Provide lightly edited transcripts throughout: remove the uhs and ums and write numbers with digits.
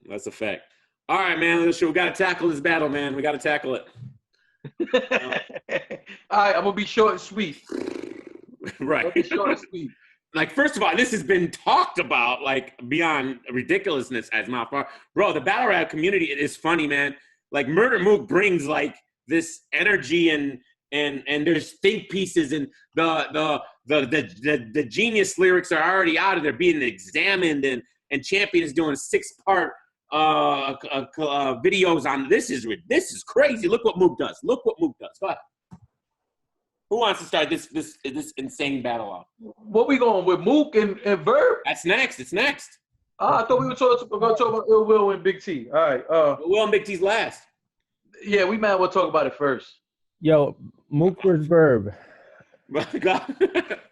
That's a fact. All right, man. Listen, we got to tackle this battle, man. We got to tackle it. All right, I'm gonna be short and sweet. Right. I'll be short and sweet. Like, first of all, this has been talked about, like, beyond ridiculousness as my far. Bro, the battle rap community is funny, man. Like, Murda Mook brings, like, this energy and there's think pieces and the genius lyrics are already out and they're being examined and Champion is doing 6-part videos on this is crazy. Look what Mook does. Go ahead. Who wants to start this insane battle off? What we going with, Mook and Verb? That's next. It's next. I thought we were going to talk about Ill Will and Big T. All right. Will and Big T's last. Yeah, we might well talk about it first. Yo, Mook versus Verb.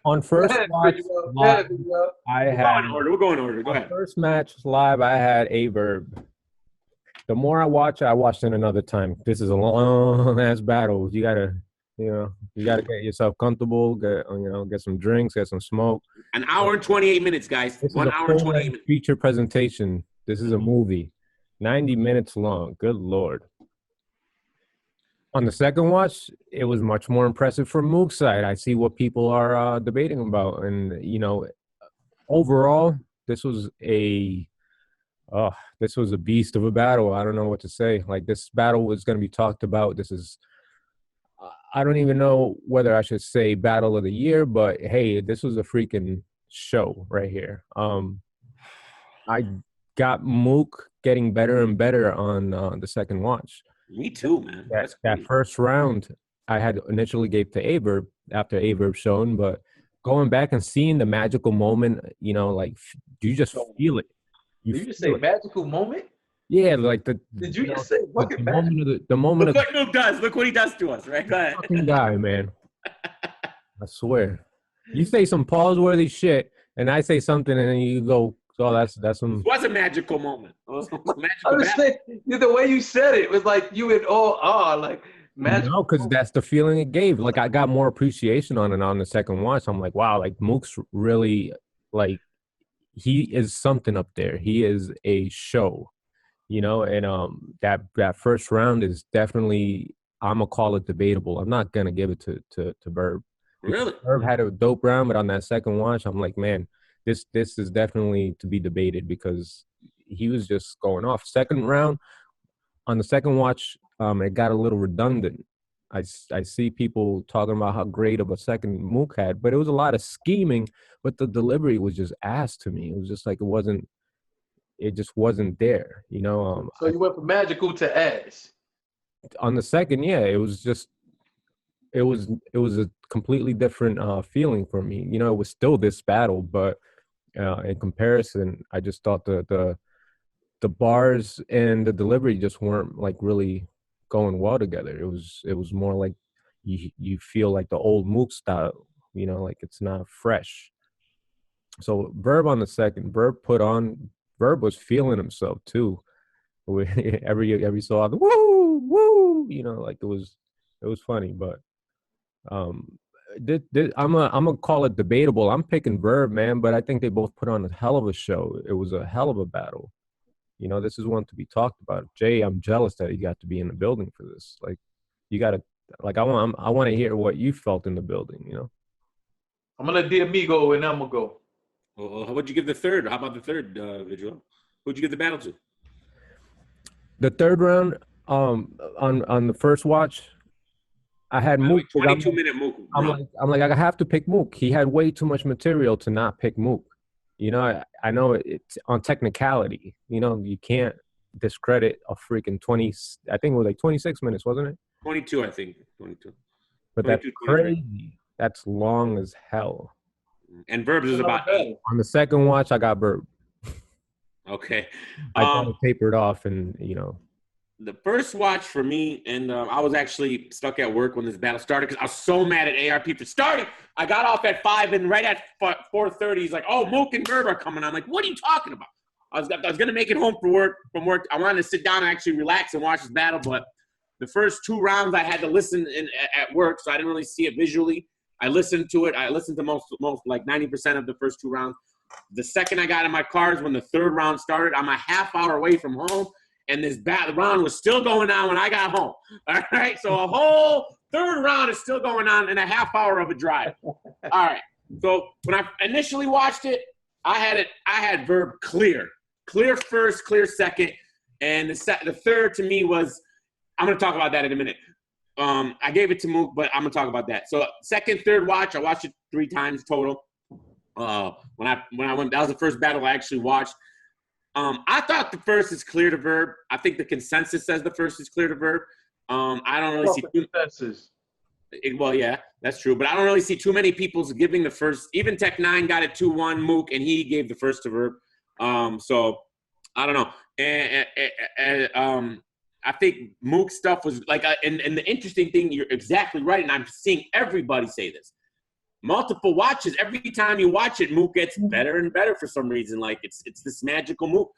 On first watch, live, we're going in order. Go ahead. First match live, I had a Verb. The more I watch it, I watched it another time. This is a long ass battle. You gotta get yourself comfortable. Get some drinks, get some smoke. An hour and 28 minutes, guys. 1 hour and 28 minutes. Feature presentation. This is a movie, 90 minutes long. Good Lord. On the second watch, it was much more impressive from Mook's side. I see what people are debating about. And, overall, this was a beast of a battle. I don't know what to say. Like, this battle was going to be talked about. This is, I don't even know whether I should say battle of the year, but, hey, this was a freaking show right here. I got Mook getting better and better on the second watch. Me too, man. That first round, I had initially gave to Verb after Verb shown, but going back and seeing the magical moment, like, do you just feel it? Did you just say magical moment? Yeah, like Did you just say fucking magic? The moment Look what Mook does. Look what he does to us, right? Go ahead. Fucking guy, man. I swear. You say some pause-worthy shit, and I say something, and then you go, oh, that's some. It was a magical moment. It was a magical I was saying, the way you said it was like you in awe, like magical. No, because that's the feeling it gave. Like, I got more appreciation on it on the second watch. I'm like, wow, like, Mook's really, like, he is something up there. He is a show, and that first round is definitely, I'm going to call it debatable. I'm not going to give it to Verb. Really? Verb had a dope round, but on that second watch, I'm like, man, this is definitely to be debated because he was just going off. Second round, on the second watch, it got a little redundant. I see people talking about how great of a second Mook had, but it was a lot of scheming, but the delivery was just ass to me. It was just like it just wasn't there, So you went from magical to ass. On the second, yeah, it was a completely different feeling for me. It was still this battle, but in comparison, I just thought the bars and the delivery just weren't like really going well together. It was more like you feel like the old Mook style, like it's not fresh. So Verb on the second, Verb was feeling himself too. Every so often, woo, like it was funny, but I'm gonna call it debatable. I'm picking Verb, man, but I think they both put on a hell of a show. It was a hell of a battle. This is one to be talked about. Jay, I'm jealous that you got to be in the building for this. Like, you gotta, like, I want to hear what you felt in the building. I'm gonna let D'Amigo and I'm gonna go. Well, how would you give the third? How about the third, Vigil? Who'd you give the battle to? The third round, on the first watch, I had Mook. 22-minute Mook. I'm like, I have to pick Mook. He had way too much material to not pick Mook. I know it's on technicality. You can't discredit a freaking 20. I think it was like 26 minutes, wasn't it? 22, I think. 22. But 22, that's crazy. That's long as hell. And Verb is about 8. On the second watch, I got Verb. Okay. I kind of tapered off, and the first watch for me, and I was actually stuck at work when this battle started because I was so mad at ARP for starting. I got off at 5, and right at 4:30, he's like, "Oh, Mook and Verb are coming." I'm like, "What are you talking about?" I was gonna make it home from work. I wanted to sit down and actually relax and watch this battle, but the first 2 rounds I had to listen at work, so I didn't really see it visually. I listened to it. I listened to most like 90% of the first 2 rounds. The second I got in my car is when the third round started. I'm a half hour away from home, and this round was still going on when I got home. All right, so a whole third round is still going on in a half hour of a drive. All right, so when I initially watched it, I had Verb clear first, clear second, and the third to me was. I'm gonna talk about that in a minute. I gave it to Mook, but I'm gonna talk about that. So second, third watch, I watched it 3 times total. When I went, that was the first battle I actually watched. I thought the first is clear to Verb. I think the consensus says the first is clear to Verb. I don't really see consensus. Well, yeah, that's true, but I don't really see too many people giving the first. Even Tech 9 got it 2-1 Mook, and he gave the first to Verb. So I don't know. And I think Mook's stuff was like, and the interesting thing, you're exactly right, and I'm seeing everybody say this. Multiple watches, every time you watch it, Mook gets better and better for some reason. Like it's this magical Mook,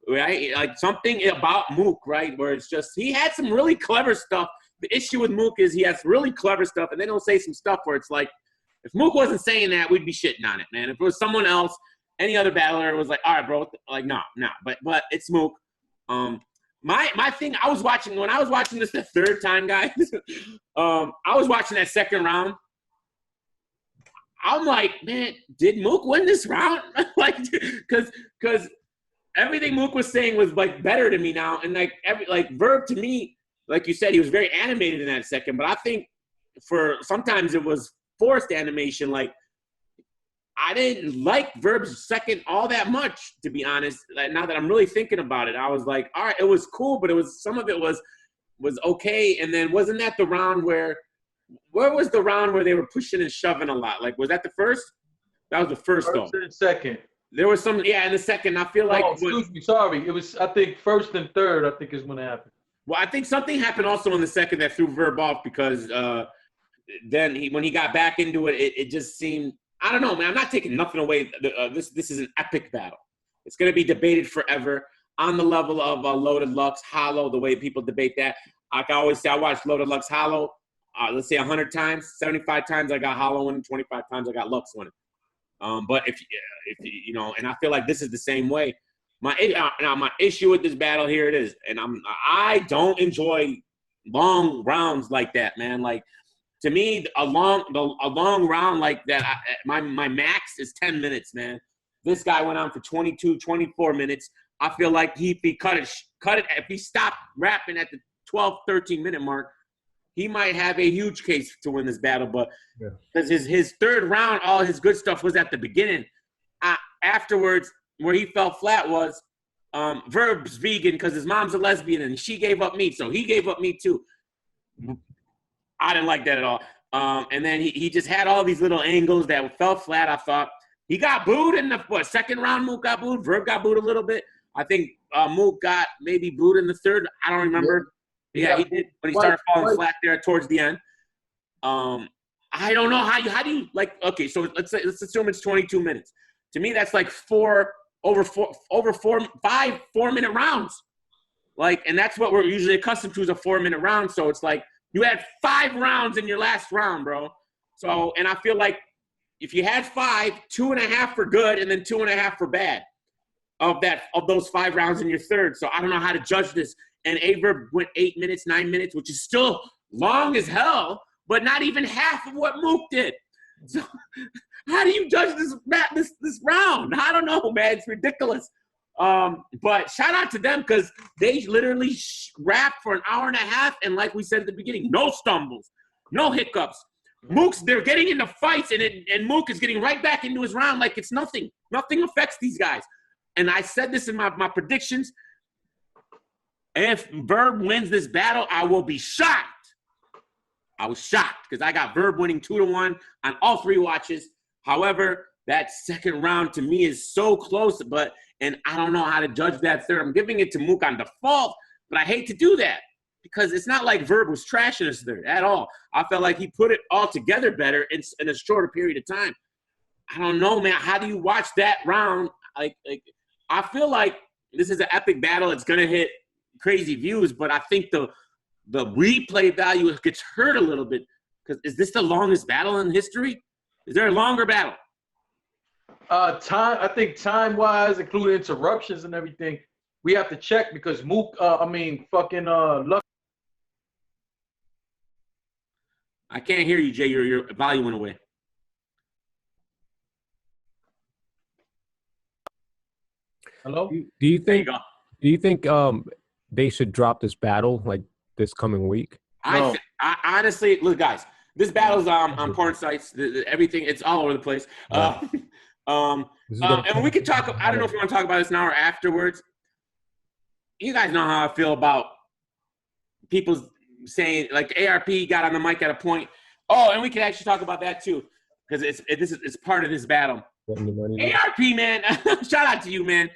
right? Like something about Mook, right? Where it's just, he had some really clever stuff. The issue with Mook is he has really clever stuff, and they don't say some stuff where it's like, if Mook wasn't saying that, we'd be shitting on it, man. If it was someone else, any other battler was like, all right, bro, like, no. But it's Mook. My thing, I was watching this the third time, guys. I was watching that second round. I'm like, man, did Mook win this round? Like, because everything Mook was saying was like better to me now, and like Verb to me, like you said, he was very animated in that second. But I think for sometimes it was forced animation. Like, I didn't like Verb's second all that much, to be honest. Like, now that I'm really thinking about it, I was like, all right, it was cool, but some of it was okay. And then wasn't that the round where was the round where they were pushing and shoving a lot? Like, was that the first? That was the first though. And second. There was some, in the second. I feel like. Excuse me, sorry. It was, I think, first and third. I think is when it happened. Well, I think something happened also in the second that threw Verb off because then when he got back into it, it just seemed. I don't know, man. I'm not taking nothing away. This is an epic battle. It's going to be debated forever on the level of Loaded Lux, Hollow, the way people debate that. Like I always say, I watched Loaded Lux, Hollow. Let's say 100 times, 75 times I got Hollow winning, 25 times I got Lux winning. But if you know, and I feel like this is the same way. My issue with this battle, here it is, and I don't enjoy long rounds like that, man. Like, to me, a long round like that, my max is 10 minutes, man. This guy went on for 22, 24 minutes. I feel like if he cut it, if he stopped rapping at the 12, 13-minute mark, he might have a huge case to win this battle. But because his third round, all his good stuff was at the beginning. Afterwards, where he fell flat was Verb's vegan because his mom's a lesbian and she gave up meat, so he gave up meat too. I didn't like that at all. And then he just had all these little angles that fell flat, I thought. He got booed in the second round. Mook got booed. Verb got booed a little bit. I think Mook got maybe booed in the third. I don't remember. Yeah, he did. But he started falling flat there towards the end. I don't know how do you like. Okay, so let's assume it's 22 minutes. To me, that's like 5 4-minute rounds. Like, and that's what we're usually accustomed to is a 4-minute round. So it's like you had 5 rounds in your last round, bro. So, and I feel like if you had 5, 2.5 for good, and then 2.5 for bad of those 5 rounds in your third. So I don't know how to judge this. And Verb went 8 minutes, 9 minutes, which is still long as hell, but not even half of what Mook did. So how do you judge this round? I don't know, man. It's ridiculous. But shout out to them because they literally rapped for an hour and a half, and like we said at the beginning, no stumbles, no hiccups. They're getting into fights, and Mook is getting right back into his round like it's nothing. Nothing affects these guys. And I said this in my predictions. If Verb wins this battle, I will be shocked. I was shocked because I got Verb winning 2-1 on all 3 watches. However, that second round to me is so close, and I don't know how to judge that third. I'm giving it to Mook on default, but I hate to do that because it's not like Verb was trashing his third at all. I felt like he put it all together better in a shorter period of time. I don't know, man. How do you watch that round? Like I feel like this is an epic battle. It's gonna hit crazy views, but I think the replay value gets hurt a little bit because is this the longest battle in history? Is there a longer battle? I think time-wise, including interruptions and everything, we have to check because Mook, Luck. I can't hear you, Jay. Your volume went away. Hello? Do you There you think go. do you think they should drop this battle like this coming week? No. I honestly, look, guys, this battle's on porn sites. Everything, it's all over the place. And we could talk. I don't know if you want to talk about this now or afterwards. You guys know how I feel about people saying, like, ARP got on the mic at a point. Oh, and we can actually talk about that too, because it's part of this battle. ARP, man, shout out to you, man.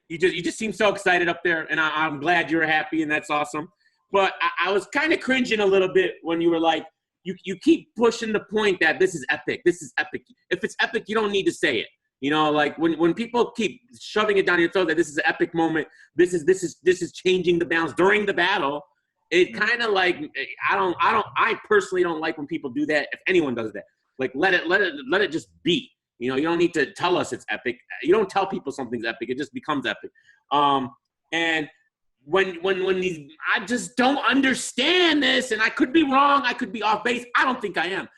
You just seem so excited up there, and I'm glad you're happy, and that's awesome. But I was kind of cringing a little bit when you were like, you keep pushing the point that this is epic. This is epic. If it's epic, you don't need to say it. You know, like when people keep shoving it down your throat that this is an epic moment, this is changing the balance during the battle. It kind of like I personally don't like when people do that. If anyone does that, like let it just be. You know, you don't need to tell us it's epic. You don't tell people something's epic. It just becomes epic. And when these, I just don't understand this, and I could be wrong. I could be off base. I don't think I am.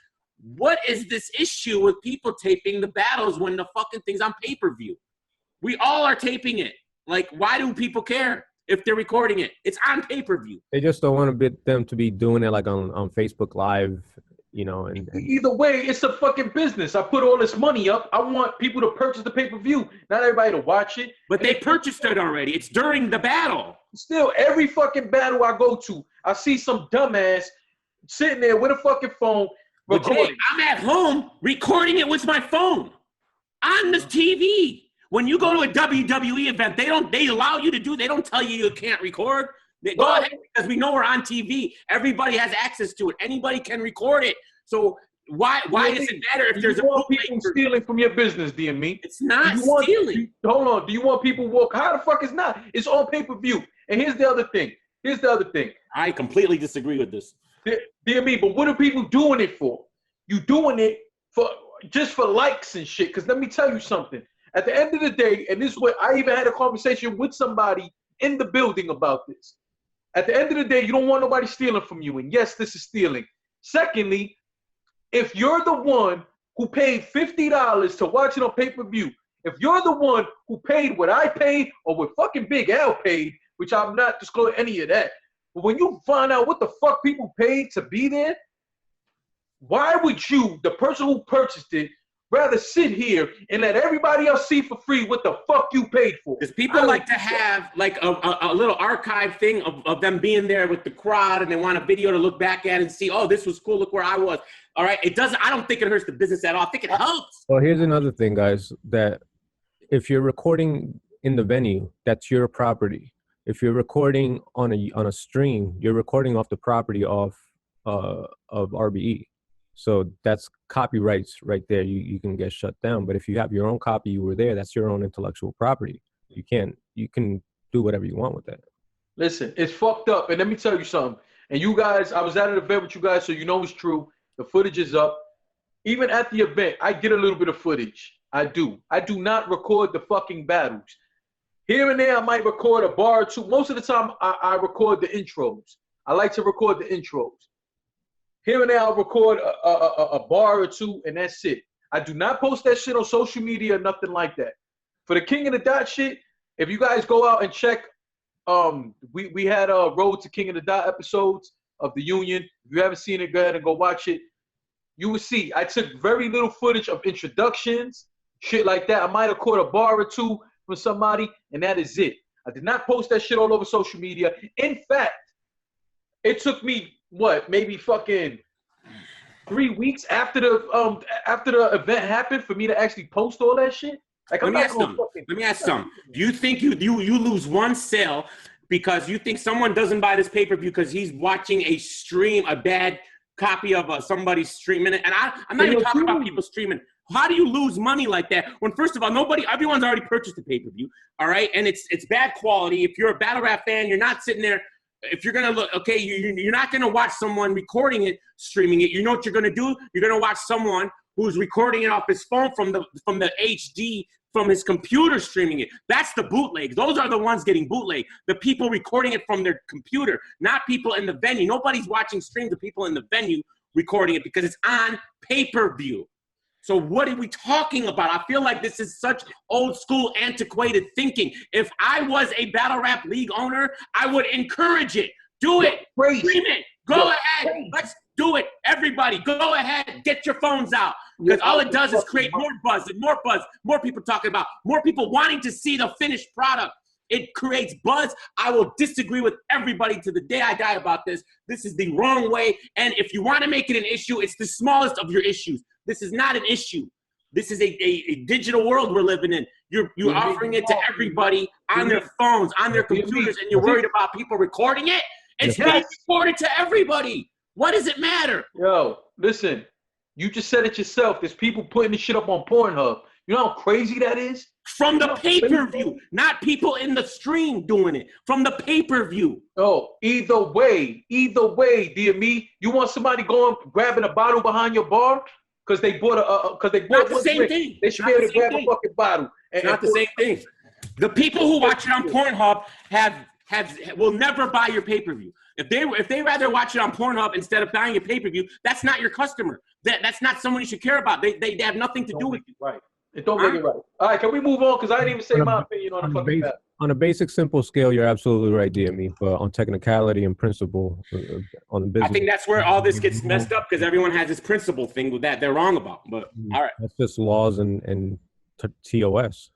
What is this issue with people taping the battles when the fucking thing's on pay-per-view? We all are taping it. Like, why do people care if they're recording it? It's on pay-per-view. They just don't want them to be doing it like on Facebook Live, you know. And Either way, it's a fucking business. I put all this money up. I want people to purchase the pay-per-view, not everybody to watch it. But they purchased it already. It's during the battle. Still, every fucking battle I go to, I see some dumbass sitting there with a fucking phone. But Jay, I'm at home recording it with my phone on this TV. When you go to a WWE event, they allow you to they don't tell you can't record. They go ahead because we know we're on TV. Everybody has access to it. Anybody can record it. So why does it matter if there's people stealing from your business, DME? It's not stealing. Hold on. Do you want people walk? How the fuck is not? It's on pay-per-view. And here's the other thing. I completely disagree with this. DME, but what are people doing it for? You doing it just for likes and shit. Because let me tell you something. At the end of the day, and this is what I even had a conversation with somebody in the building about this. At the end of the day, you don't want nobody stealing from you. And yes, this is stealing. Secondly, if you're the one who paid $50 to watch it on pay-per-view, if you're the one who paid what I paid or what fucking Big Al paid, which I'm not disclosing any of that, but when you find out what the fuck people paid to be there, why would you, the person who purchased it, rather sit here and let everybody else see for free what the fuck you paid for? Because people like to have like a little archive thing of them being there with the crowd, and they want a video to look back at and see, oh, this was cool, look where I was. All right, it doesn't. I don't think it hurts the business at all. I think it helps. Well, here's another thing, guys, that if you're recording in the venue, that's your property. If you're recording on a stream, you're recording off the property of RBE. So that's copyrights right there. You can get shut down. But if you have your own copy, you were there, that's your own intellectual property. You can do whatever you want with that. Listen, it's fucked up. And let me tell you something. And you guys, I was at an event with you guys, so you know it's true. The footage is up. Even at the event, I get a little bit of footage. I do. I do not record the fucking battles. Here and there, I might record a bar or two. Most of the time, I record the intros. I like to record the intros. Here and there, I'll record a bar or two, and that's it. I do not post that shit on social media or nothing like that. For the King of the Dot shit, if you guys go out and check, we had a Road to King of the Dot episodes of the Union. If you haven't seen it, go ahead and go watch it. You will see I took very little footage of introductions, shit like that. I might have caught a bar or two from somebody, and that is it. I did not post that shit all over social media. In fact, it took me maybe fucking 3 weeks after the event happened for me to actually post all that shit. Like, Let me ask some. Do you think you lose one sale because you think someone doesn't buy this pay-per-view because he's watching a bad copy of somebody's streaming it? And I'm not even talking about people streaming. How do you lose money like that when, first of all, everyone's already purchased the pay-per-view, all right? And it's bad quality. If you're a battle rap fan, you're not sitting there. If you're gonna look, okay, you're not gonna watch someone recording it, streaming it. You know what you're gonna do? You're gonna watch someone who's recording it off his phone from the HD from his computer streaming it. That's the bootlegs. Those are the ones getting bootleg. The people recording it from their computer, not people in the venue. Nobody's watching streams of people in the venue recording it because it's on pay-per-view. So what are we talking about? I feel like this is such old school, antiquated thinking. If I was a battle rap league owner, I would encourage it. Do it. Stream it. Go ahead. Let's do it. Everybody, go ahead. Get your phones out. Because all it does is create more buzz, more people talking about, more people wanting to see the finished product. It creates buzz. I will disagree with everybody to the day I die about this. This is the wrong way. And if you want to make it an issue, it's the smallest of your issues. This is not an issue. This is a digital world we're living in. You're offering it to everybody on their phones, on their computers, and you're worried about people recording it? It's being recorded to everybody. What does it matter? Yo, listen. You just said it yourself. There's people putting this shit up on Pornhub. You know how crazy that is? From the pay-per-view, not people in the stream doing it. From the pay-per-view. Oh, either way, dear me. You want somebody going grabbing a bottle behind your bar because they bought not the same thing. They should be able to grab a fucking bottle. It's not the same thing. The people who watch it on Pornhub will never buy your pay-per-view. If they rather watch it on Pornhub instead of buying your pay-per-view, that's not your customer. That's not someone you should care about. They have nothing to do with you. Right. It don't make it right. All right, can we move on? Because I didn't even say my opinion on the fucking battle. On a basic, simple scale, you're absolutely right, DME. But on technicality and principle, on the business, I think that's where all this gets messed up because everyone has this principle thing with that they're wrong about. But all right, that's just laws and TOS.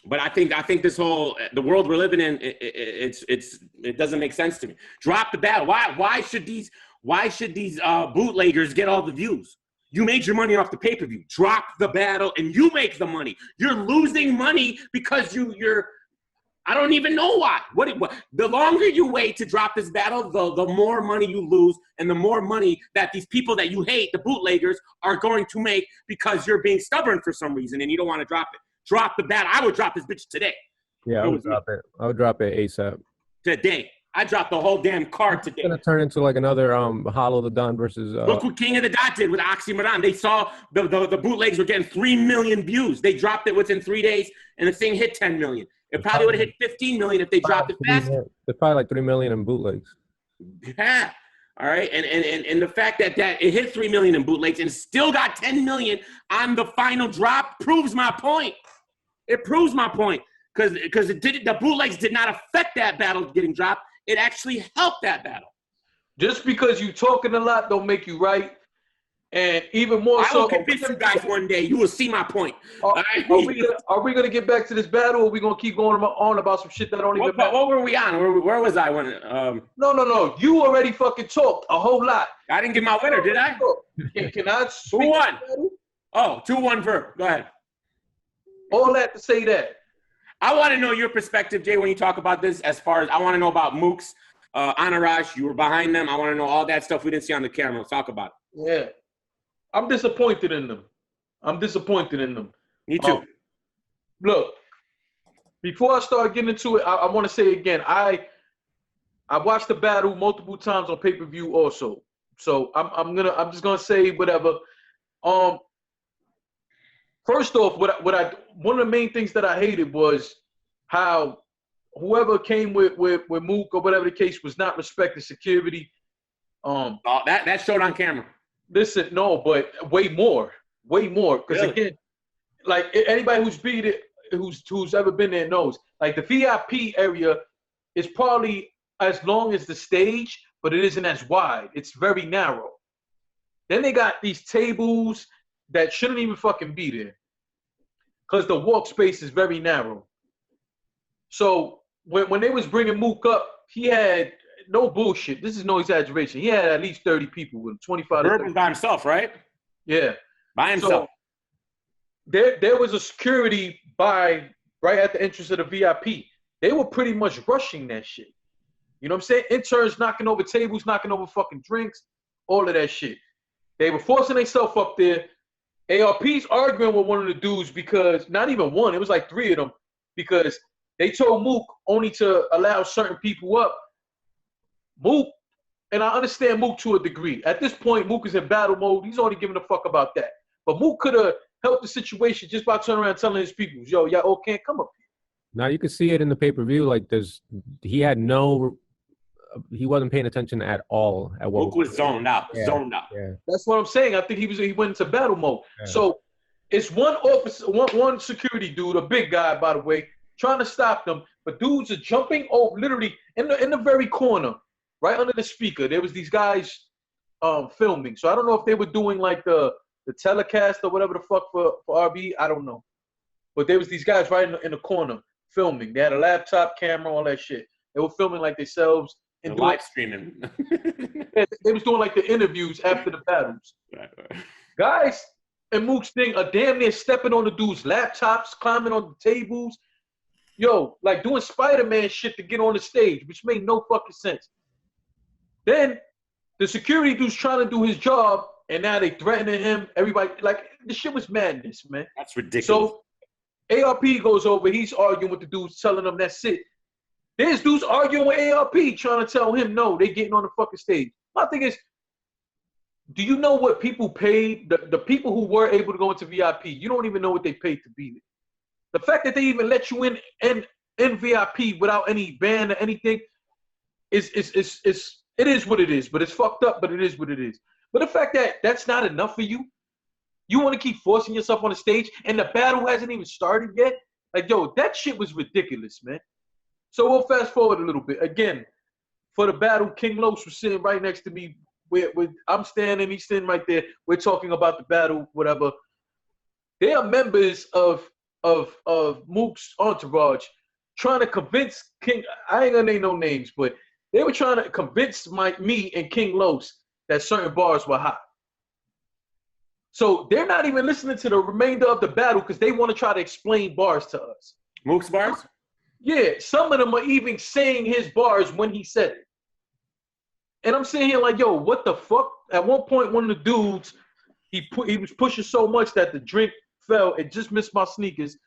But I think this whole the world we're living in, it doesn't make sense to me. Drop the battle. Why should these bootleggers get all the views? You made your money off the pay-per-view. Drop the battle and you make the money. You're losing money because you're I don't even know why. What the longer you wait to drop this battle, the more money you lose and the more money that these people that you hate, the bootleggers, are going to make because you're being stubborn for some reason and you don't want to drop it. Drop the battle. I would drop this bitch today. Yeah, I would drop it. I would drop it ASAP. Today. I dropped the whole damn card today. It's going to turn into like another Hollow the Don versus... Look what King of the Dot did with Oxymoron. They saw the bootlegs were getting 3 million views. They dropped it within 3 days, and the thing hit 10 million. It probably would have hit 15 million if they dropped it faster. There's probably like 3 million in bootlegs. Yeah. All right. And the fact that it hit 3 million in bootlegs and still got 10 million on the final drop proves my point. It proves my point. Because the bootlegs did not affect that battle getting dropped. It actually helped that battle. Just because you talking a lot don't make you right. And even more I will convince you guys one day. You will see my point. Are we gonna get back to this battle, or are we gonna keep going on about some shit that don't even matter? What were we on? Where was I when? No. You already fucking talked a whole lot. I didn't give my winner, did I? Can I? Who won? Oh, 2-1 Verb. Go ahead. All that to say that. I want to know your perspective, Jay, when you talk about this. As far as I want to know about Mook's, Anuraj, you were behind them. I want to know all that stuff we didn't see on the camera. Let's talk about it. Yeah. I'm disappointed in them. Me too. Look, before I start getting into it, I want to say again, I watched the battle multiple times on pay-per-view also. So I'm just gonna say whatever. First off, one of the main things that I hated was how whoever came with Mook or whatever the case was not respecting security. That showed on camera. Listen, no, but way more. Because really? Again, like anybody who's beat it, who's ever been there knows, like the VIP area is probably as long as the stage, but it isn't as wide. It's very narrow. Then they got these tables that shouldn't even fucking be there because the walk space is very narrow. So when they was bringing Mook up, he had no bullshit. This is no exaggeration. He had at least 30 people with him, 25. Verb was by himself, right? Yeah, by himself. So there was a security right at the entrance of the VIP. They were pretty much rushing that shit. You know what I'm saying? Interns knocking over tables, knocking over fucking drinks, all of that shit. They were forcing themselves up there. ARP's arguing with one of the dudes because, not even one, it was like 3 of them, because they told Mook only to allow certain people up. Mook and I understand Mook to a degree. At this point, Mook is in battle mode. He's already giving a fuck about that. But Mook could have helped the situation just by turning around and telling his people, yo, y'all all can't come up here. Now you can see it in the pay-per-view. Like he wasn't paying attention at all. At what Mook was zoned out. Yeah. Zoned out. Yeah. That's what I'm saying. I think he went into battle mode. Yeah. So it's one officer, one security dude, a big guy, by the way, trying to stop them. But dudes are jumping over, literally in the very corner, right under the speaker. There was these guys filming. So I don't know if they were doing like the telecast or whatever the fuck for RBE. I don't know. But there was these guys right in the corner filming. They had a laptop, camera, all that shit. They were filming like themselves. And live streaming. They was doing like the interviews after the battles. Right. Guys and Mook's thing are damn near stepping on the dude's laptops, climbing on the tables. Yo, like doing Spider-Man shit to get on the stage, which made no fucking sense. Then the security dude's trying to do his job, and now they threatening him. Everybody, like, the shit was madness, man. That's ridiculous. So ARP goes over, he's arguing with the dudes, telling them that's it. There's dudes arguing with ARP, trying to tell him, no, they getting on the fucking stage. My thing is, do you know what people paid? The people who were able to go into VIP, you don't even know what they paid to be there. The fact that they even let you in VIP without any ban or anything it is what it is. But it's fucked up, but it is what it is. But the fact that that's not enough for you, you want to keep forcing yourself on the stage, and the battle hasn't even started yet? Like, yo, that shit was ridiculous, man. So we'll fast forward a little bit. Again, for the battle, King Los was sitting right next to me. I'm standing, he's sitting right there. We're talking about the battle, whatever. They are members of Mook's entourage trying to convince King, I ain't gonna name no names, but they were trying to convince me and King Los that certain bars were hot. So they're not even listening to the remainder of the battle because they want to try to explain bars to us. Mook's bars? Yeah, some of them are even saying his bars when he said it. And I'm sitting here like, yo, what the fuck? At one point, one of the dudes, he was pushing so much that the drink fell. It just missed my sneakers.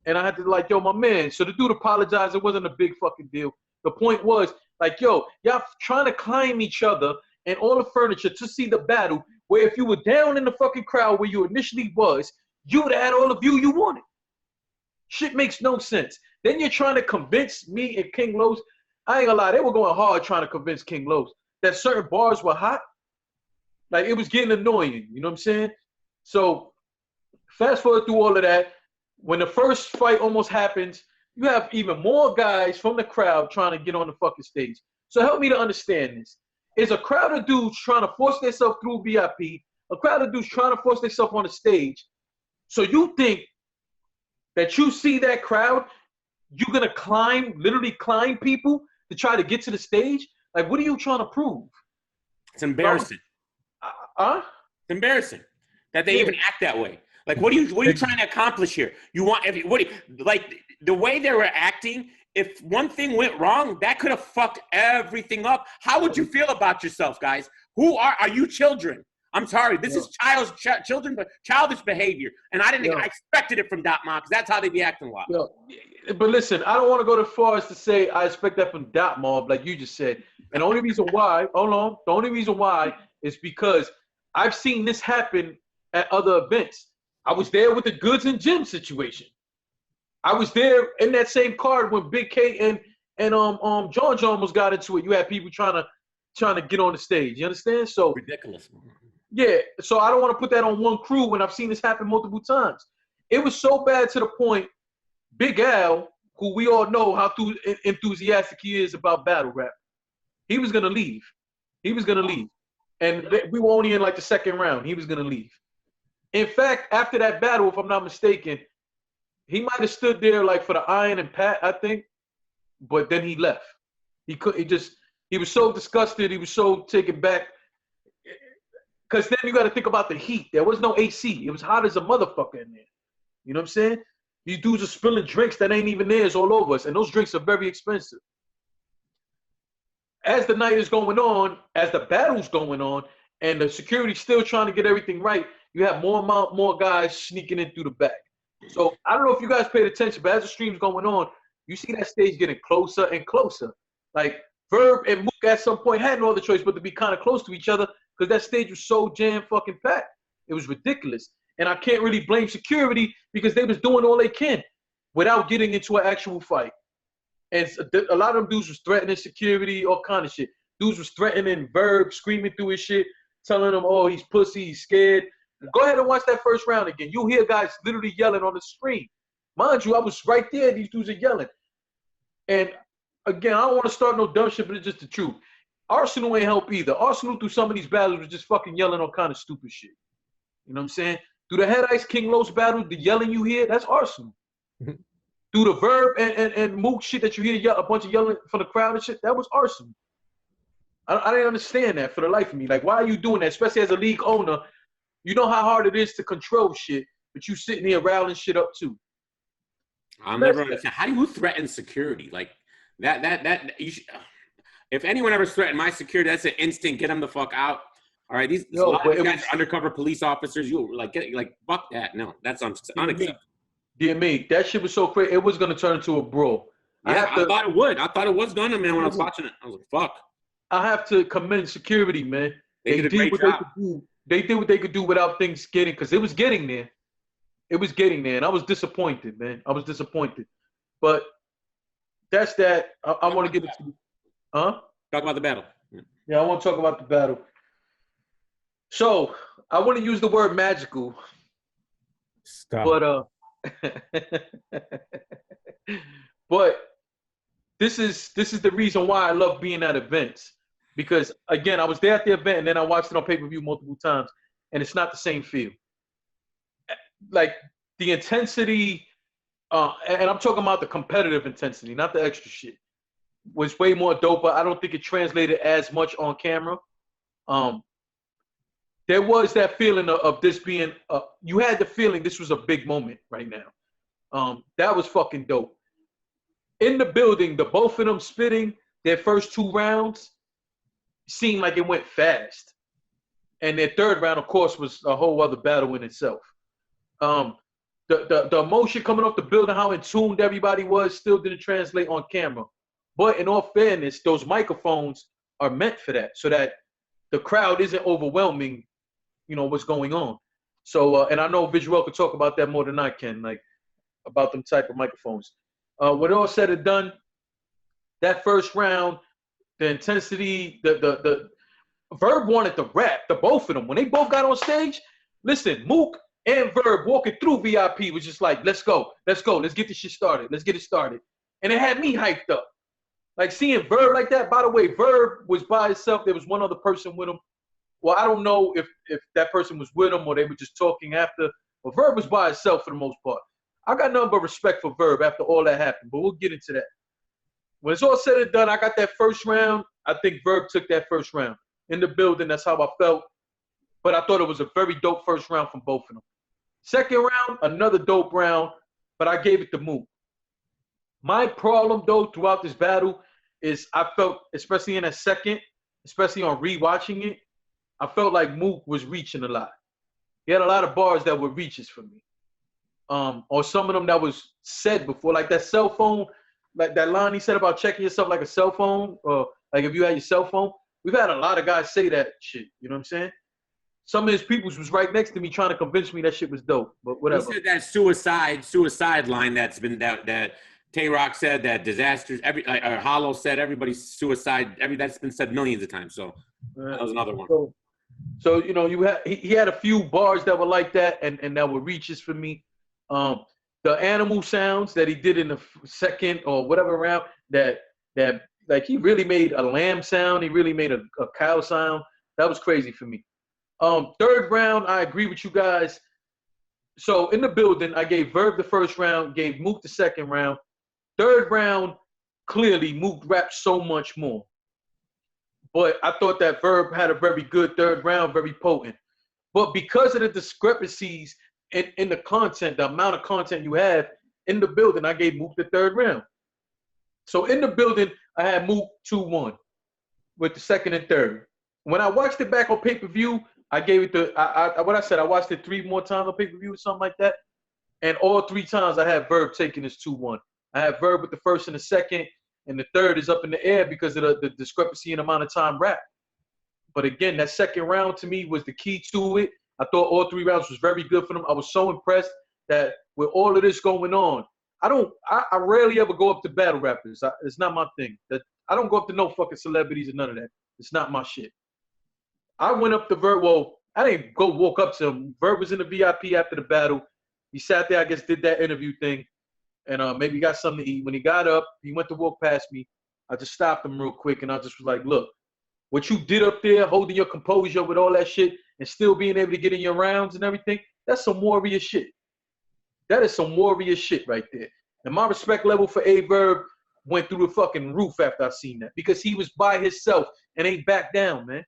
And I had to like, yo, my man. So the dude apologized. It wasn't a big fucking deal. The point was, like, yo, y'all trying to climb each other and all the furniture to see the battle, where if you were down in the fucking crowd where you initially was, you would have had all the view you wanted. Shit makes no sense. Then you're trying to convince me and King Los. I ain't gonna lie, they were going hard trying to convince King Los that certain bars were hot. Like, it was getting annoying. You know what I'm saying? So fast forward through all of that. When the first fight almost happens, you have even more guys from the crowd trying to get on the fucking stage. So help me to understand this. It's a crowd of dudes trying to force themselves through VIP, a crowd of dudes trying to force themselves on the stage. So you think that you see that crowd, you're going to literally climb people to try to get to the stage? Like, what are you trying to prove? It's embarrassing. It's embarrassing that they even act that way. Like, what are you trying to accomplish here? Like, the way they were acting, if one thing went wrong, that could have fucked everything up. How would you feel about yourself, guys? Are you children? I'm sorry, this is childish behavior, and I expected it from Dot Mob because that's how they be acting a lot. But listen, I don't want to go as far as to say I expect that from Dot Mob, like you just said. And the only reason why, is because I've seen this happen at other events. I was there with the Goods and Jim situation. I was there in that same card when Big K and John almost got into it. You had people trying to get on the stage. You understand? So ridiculous. Yeah, so I don't want to put that on one crew when I've seen this happen multiple times. It was so bad to the point, Big Al, who we all know how enthusiastic he is about battle rap, he was going to leave. And we were only in like the second round. He was going to leave. In fact, after that battle, if I'm not mistaken, he might have stood there like for the iron and pat, I think, but then he left. He was so disgusted. He was so taken back. Because then you got to think about the heat. There was no AC. It was hot as a motherfucker in there. You know what I'm saying? These dudes are spilling drinks that ain't even theirs all over us. And those drinks are very expensive. As the night is going on, as the battle's going on, and the security's still trying to get everything right, you have more guys sneaking in through the back. So I don't know if you guys paid attention, but as the stream's going on, you see that stage getting closer and closer. Like, Verb and Mook at some point had no other choice but to be kind of close to each other because that stage was so jam fucking packed. It was ridiculous. And I can't really blame security because they was doing all they can without getting into an actual fight. And a lot of them dudes was threatening security, all kind of shit. Dudes was threatening Verb, screaming through his shit, telling him, oh, he's pussy, he's scared. Go ahead and watch that first round again. You'll hear guys literally yelling on the screen. Mind you, I was right there. These dudes are yelling. And again, I don't want to start no dumb shit, but it's just the truth. Arsenal ain't help either. Arsenal through some of these battles was just fucking yelling on kind of stupid shit. You know what I'm saying? Through the Head Ice King Los battle, the yelling you hear, that's Arsenal. Through the Verb and Mook shit that you hear a bunch of yelling from the crowd and shit, that was Arsenal. I didn't understand that for the life of me. Like, why are you doing that? Especially as a league owner, you know how hard it is to control shit, but you sitting here riling shit up too. I'll never understand. How do you threaten security? Like that you should, if anyone ever threatened my security, that's an instant get them the fuck out. All right, these guys are undercover police officers. You like fuck that. No, that's unacceptable. Dear me, that shit was so crazy. It was gonna turn into a brawl. Yeah, I thought it would. I thought it was gonna, man. When I was watching it, I was like, fuck. I have to commend security, man. They did a great job. They did what they could do without things getting, because it was getting there. It was getting there, and I was disappointed, man. I was disappointed. But that's that. I want to get into, Talk about the battle. Yeah, I want to talk about the battle. So I want to use the word magical. Stop. But this is the reason why I love being at events. Because again, I was there at the event and then I watched it on pay-per-view multiple times, and it's not the same feel. Like the intensity, and I'm talking about the competitive intensity, not the extra shit, was way more dope, but I don't think it translated as much on camera. There was that feeling of this being, you had the feeling this was a big moment right now. That was fucking dope. In the building, the both of them spitting their first 2 rounds seemed like it went fast. And their third round, of course, was a whole other battle in itself. The emotion coming off the building, how in tuned everybody was, still didn't translate on camera. But in all fairness, those microphones are meant for that, so that the crowd isn't overwhelming, you know, what's going on. So, and I know Visual could talk about that more than I can, like about them type of microphones. When all said and done, that first round, the intensity, the Verb wanted to rap, the both of them. When they both got on stage, listen, Mook and Verb walking through VIP was just like, let's go, let's get this shit started, let's get it started. And it had me hyped up. Like seeing Verb like that. By the way, Verb was by himself. There was one other person with him. Well, I don't know if that person was with him or they were just talking after. But Verb was by himself for the most part. I got nothing but respect for Verb after all that happened, but we'll get into that. When it's all said and done, I got that first round. I think Verb took that first round. In the building, that's how I felt. But I thought it was a very dope first round from both of them. Second round, another dope round, but I gave it to Mook. My problem, though, throughout this battle is I felt, especially in a second, especially on rewatching it, I felt like Mook was reaching a lot. He had a lot of bars that were reaches for me. Or some of them that was said before, like that cell phone, like that line he said about checking yourself like a cell phone, or like if you had your cell phone. We've had a lot of guys say that shit, you know what I'm saying? Some of his peoples was right next to me trying to convince me that shit was dope, but whatever. He said that suicide line that's been that Tay-Rock said, that disasters, Hollow said, everybody's suicide, that's been said millions of times. So that was another one. So you know, he had a few bars that were like that, and that were reaches for me. The animal sounds that he did in the second or whatever round, that like he really made a lamb sound, he really made a cow sound. That was crazy for me. Third round, I agree with you guys. So in the building, I gave Verb the first round, gave Mook the second round. Third round, clearly Mook rapped so much more. But I thought that Verb had a very good third round, very potent. But because of the discrepancies in the content, the amount of content you have in the building, I gave Mook the third round. So in the building, I had Mook 2-1 with the second and third. When I watched it back on pay-per-view, I gave it to, I watched it 3 more times on pay-per-view or something like that. And all 3 times I had Verb taking this 2-1. I had Verb with the first and the second. and the third is up in the air because of the discrepancy in amount of time rap. But again, that second round to me was the key to it. I thought all 3 rounds was very good for them. I was so impressed that with all of this going on, I rarely ever go up to battle rappers. It's not my thing. I don't go up to no fucking celebrities or none of that. It's not my shit. I went up to Verb. Well, I didn't go walk up to him. Verb was in the VIP after the battle. He sat there, I guess, did that interview thing, and maybe got something to eat. When he got up, he went to walk past me. I just stopped him real quick, and I just was like, look, what you did up there, holding your composure with all that shit and still being able to get in your rounds and everything, that's some warrior shit. That is some warrior shit right there. And my respect level for Verb went through the fucking roof after I seen that because he was by himself and ain't back down, man.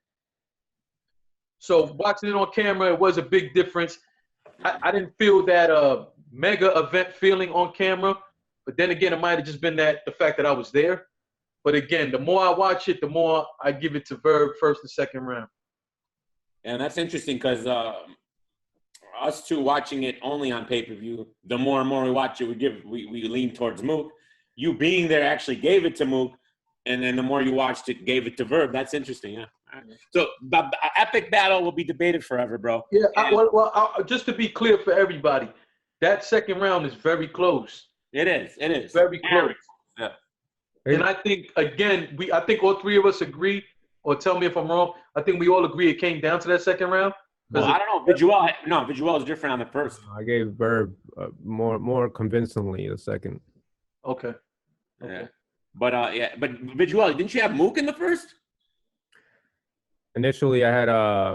So watching it on camera, it was a big difference. I didn't feel that mega event feeling on camera, but then again, it might have just been the fact that I was there. But again, the more I watch it, the more I give it to Verb first and second round. And that's interesting because us two watching it only on pay-per-view, the more and more we watch it, we lean towards Mook. You being there actually gave it to Mook, and then the more you watched it, gave it to Verb. That's interesting, yeah. So the epic battle will be debated forever, bro. Yeah, just to be clear for everybody, that second round is very close. It is. Very close. Yeah. And I think, again, I think all 3 of us agree, or tell me if I'm wrong, I think we all agree it came down to that second round. Well, I don't know. Visual is different on the first. I gave Verb more convincingly the second. Okay. Yeah. But Visual, didn't you have Mook in the first? Initially, I had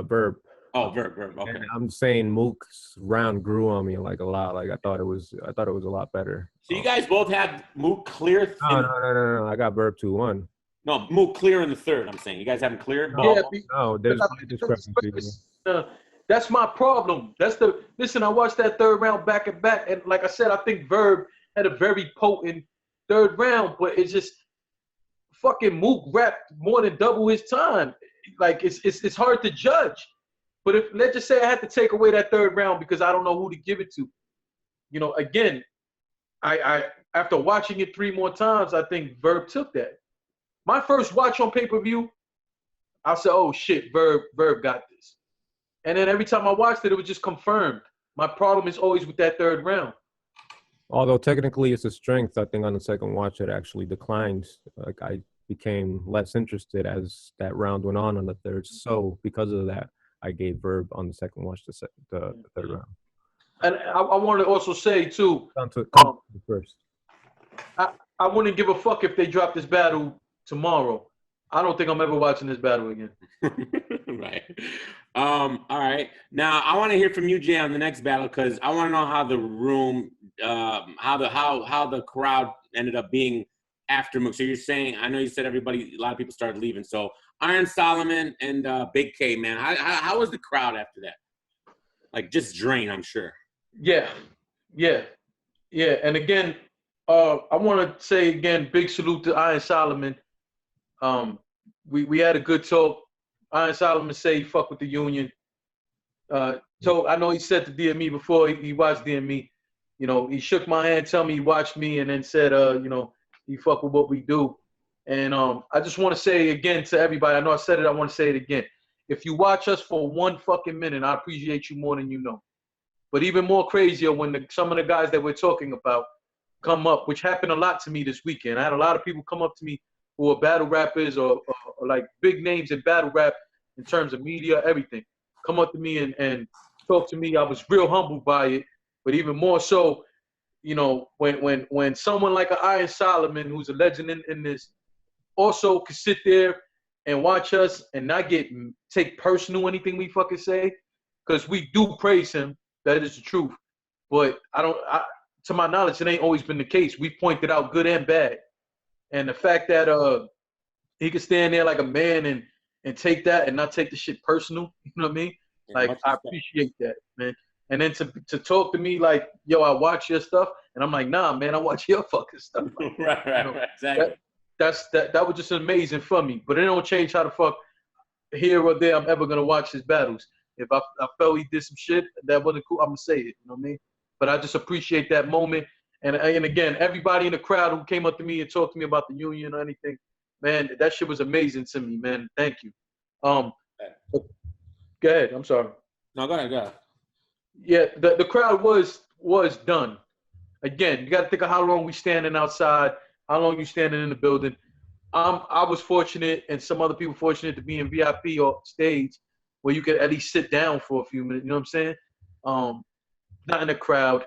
Verb. Oh, Verb. Okay. And I'm saying Mook's round grew on me like a lot. Like I thought it was a lot better. So you guys both have Mook clear? No. I got Verb 2-1. No, Mook clear in the third. I'm saying you guys have him clear. No, there's discrepancy. That's my problem. Listen. I watched that third round back and back, and like I said, I think Verb had a very potent third round, but it's just fucking Mook rapped more than double his time. Like it's hard to judge. But if let's just say I had to take away that third round because I don't know who to give it to, again, I after watching it 3 more times, I think Verb took that. My first watch on pay-per-view, I said, "Oh shit, Verb got this," and then every time I watched it, it was just confirmed. My problem is always with that third round. Although technically it's a strength, I think on the second watch it actually declined. Like I became less interested as that round went on the third. So because of that, I gave Verb on the second watch the third round. And I want to also say too, Come to the first. I wouldn't give a fuck if they drop this battle tomorrow. I don't think I'm ever watching this battle again. Right. All right. Now I want to hear from you, Jay, on the next battle because I want to know how the room, how the crowd ended up being after Mook. So you're saying, I know you said a lot of people started leaving. So Iron Solomon and Big K, man, how was the crowd after that? Like just drained, I'm sure. Yeah. And again, I want to say again, big salute to Iron Solomon. We had a good talk. Iron Solomon say he fuck with the union. So I know he said to DME before he watched DME. He shook my hand, tell me he watched me, and then said, he fuck with what we do. And I just want to say again to everybody, I know I said it, I want to say it again. If you watch us for 1 fucking minute, I appreciate you more than you know. But even more crazier when some of the guys that we're talking about come up, which happened a lot to me this weekend. I had a lot of people come up to me who are battle rappers or like big names in battle rap in terms of media, everything. Come up to me and talk to me. I was real humbled by it. But even more so, when someone like an Iron Solomon, who's a legend in this, also could sit there and watch us and not take personal anything we fucking say, because we do praise him. That is the truth. But to my knowledge, it ain't always been the case. We've pointed out good and bad. And the fact that he could stand there like a man and take that and not take the shit personal, you know what I mean? Like, I appreciate that, man. And then to talk to me like, yo, I watch your stuff, and I'm like, nah, man, I watch your fucking stuff. Right, exactly. That was just amazing for me. But it don't change how the fuck here or there I'm ever gonna watch his battles. If I felt he did some shit that wasn't cool, I'm gonna say it. You know what I mean? But I just appreciate that moment. And again, everybody in the crowd who came up to me and talked to me about the union or anything, man, that shit was amazing to me, man. Thank you. Go ahead. I'm sorry. No, go ahead, go ahead. Yeah, the crowd was done. Again, you got to think of how long we standing outside, how long you standing in the building. I was fortunate, and some other people fortunate to be in VIP or stage where you could at least sit down for a few minutes. You know what I'm saying? Not in the crowd.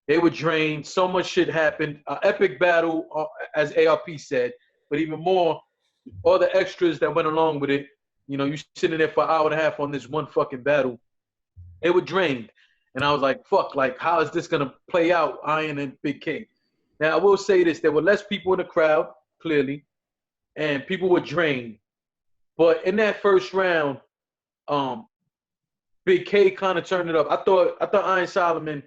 They were drained. So much shit happened. Epic battle, as ARP said, but even more, all the extras that went along with it. You know, you sitting there for an hour and a half on this one fucking battle. They were drained. And I was like, fuck, like, how is this going to play out, Iron and Big K? Now, I will say this. There were less people in the crowd, clearly, and people were drained. But in that first round, Big K kind of turned it up. I thought Iron Solomon,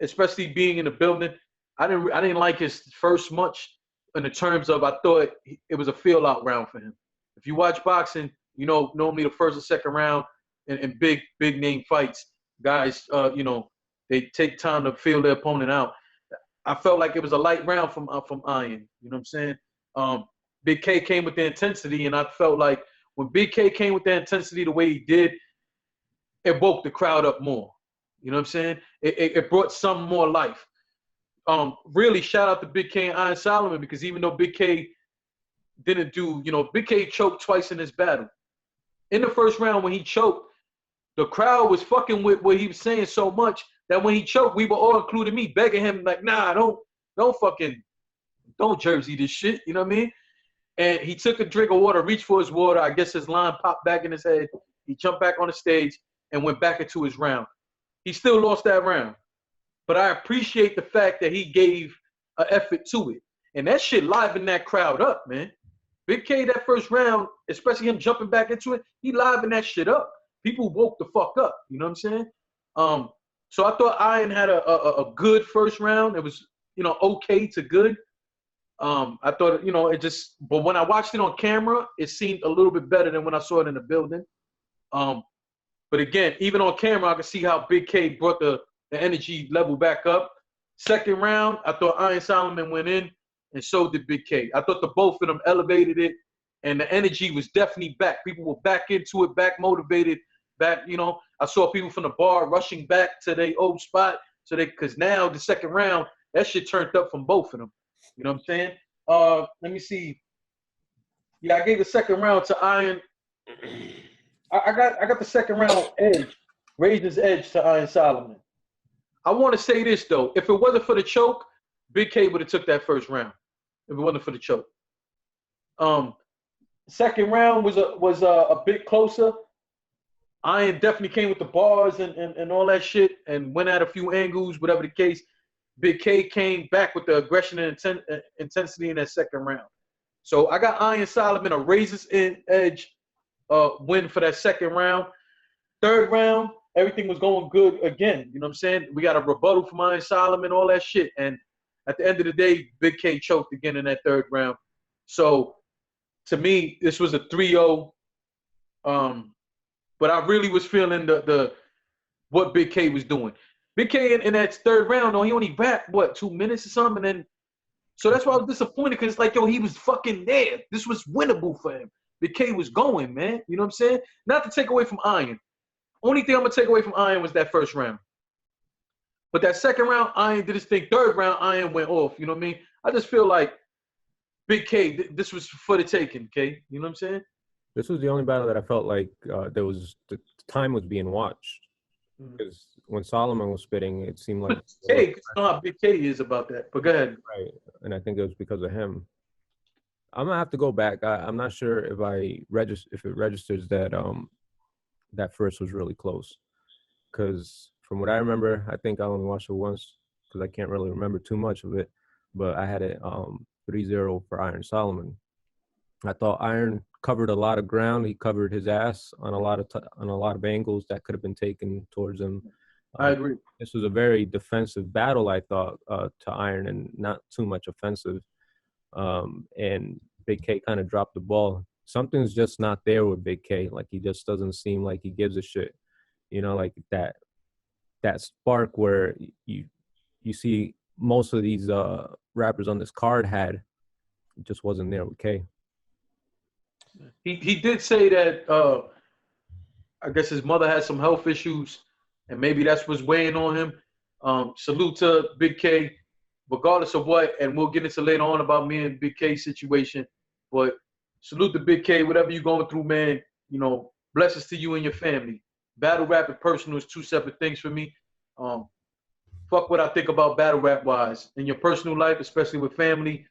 especially being in the building, I didn't like his first much in the terms of I thought it was a feel-out round for him. If you watch boxing, you know, normally the first or second round in big name fights, guys, you know, they take time to feel their opponent out. I felt like it was a light round from Iron. You know what I'm saying? Big K came with the intensity, and I felt like when Big K came with the intensity the way he did, it woke the crowd up more. You know what I'm saying? It brought some more life. Really, shout out to Big K and Iron Solomon, because even though Big K didn't do, you know, Big K choked twice in this battle. In the first round when he choked, the crowd was fucking with what he was saying so much that when he choked, we were all, including me, begging him like, nah, don't jersey this shit. You know what I mean? And he took a drink of water, reached for his water. I guess his line popped back in his head. He jumped back on the stage and went back into his round. He still lost that round. But I appreciate the fact that he gave an effort to it. And that shit livened that crowd up, man. Big K, that first round, especially him jumping back into it, he livened that shit up. People woke the fuck up. You know what I'm saying? So I thought Iron had a good first round. It was, you know, okay to good. I thought, you know, but when I watched it on camera, it seemed a little bit better than when I saw it in the building. But again, even on camera, I could see how Big K brought the energy level back up. Second round, I thought Iron Solomon went in, and so did Big K. I thought the both of them elevated it, and the energy was definitely back. People were back into it, back motivated, back, you know. I saw people from the bar rushing back to their old spot, because now the second round, that shit turned up from both of them. You know what I'm saying? Let me see. Yeah, I gave the second round to Iron. I got the second round edge, raised his edge to Iron Solomon. I want to say this though: if it wasn't for the choke, Big K would have took that first round. If it wasn't for the choke, second round was a bit closer. Iron definitely came with the bars and all that shit, and went at a few angles, whatever the case. Big K came back with the aggression and intensity in that second round. So I got Iron Solomon a razor's edge win for that second round. Third round, everything was going good again. You know what I'm saying? We got a rebuttal from Iron Solomon, all that shit. And at the end of the day, Big K choked again in that third round. So to me, this was a 3-0. But I really was feeling the what Big K was doing. Big K in that third round, though, he only rapped, 2 minutes or something? And then, so that's why I was disappointed, because it's like, yo, he was fucking there. This was winnable for him. Big K was going, man. You know what I'm saying? Not to take away from Iron. Only thing I'm going to take away from Iron was that first round. But that second round, Iron did his thing. Third round, Iron went off. You know what I mean? I just feel like Big K, this was for the taking, K. You know what I'm saying? This was the only battle that I felt like the time was being watched. Because when Solomon was spitting, it seemed like Hey, you know how Big K is about that. But go ahead. Right, and I think it was because of him. I'm gonna have to go back. I'm not sure if it registers that that first was really close. Because from what I remember, I think I only watched it once because I can't really remember too much of it. But I had it 3-0 for Iron Solomon. I thought Iron covered a lot of ground. He covered his ass on a lot of angles that could have been taken towards him. I agree. This was a very defensive battle, I thought, to Iron, and not too much offensive. And Big K kind of dropped the ball. Something's just not there with Big K. Like, he just doesn't seem like he gives a shit. You know, like that spark where you see most of these rappers on this card had. It just wasn't there with K. He did say that I guess his mother had some health issues, and maybe that's what's weighing on him. Salute to Big K, regardless of what, and we'll get into later on about me and Big K's situation. But salute to Big K, whatever you're going through, man. You know, blessings to you and your family. Battle rap and personal is two separate things for me. Fuck what I think about battle rap wise. In your personal life, especially with family,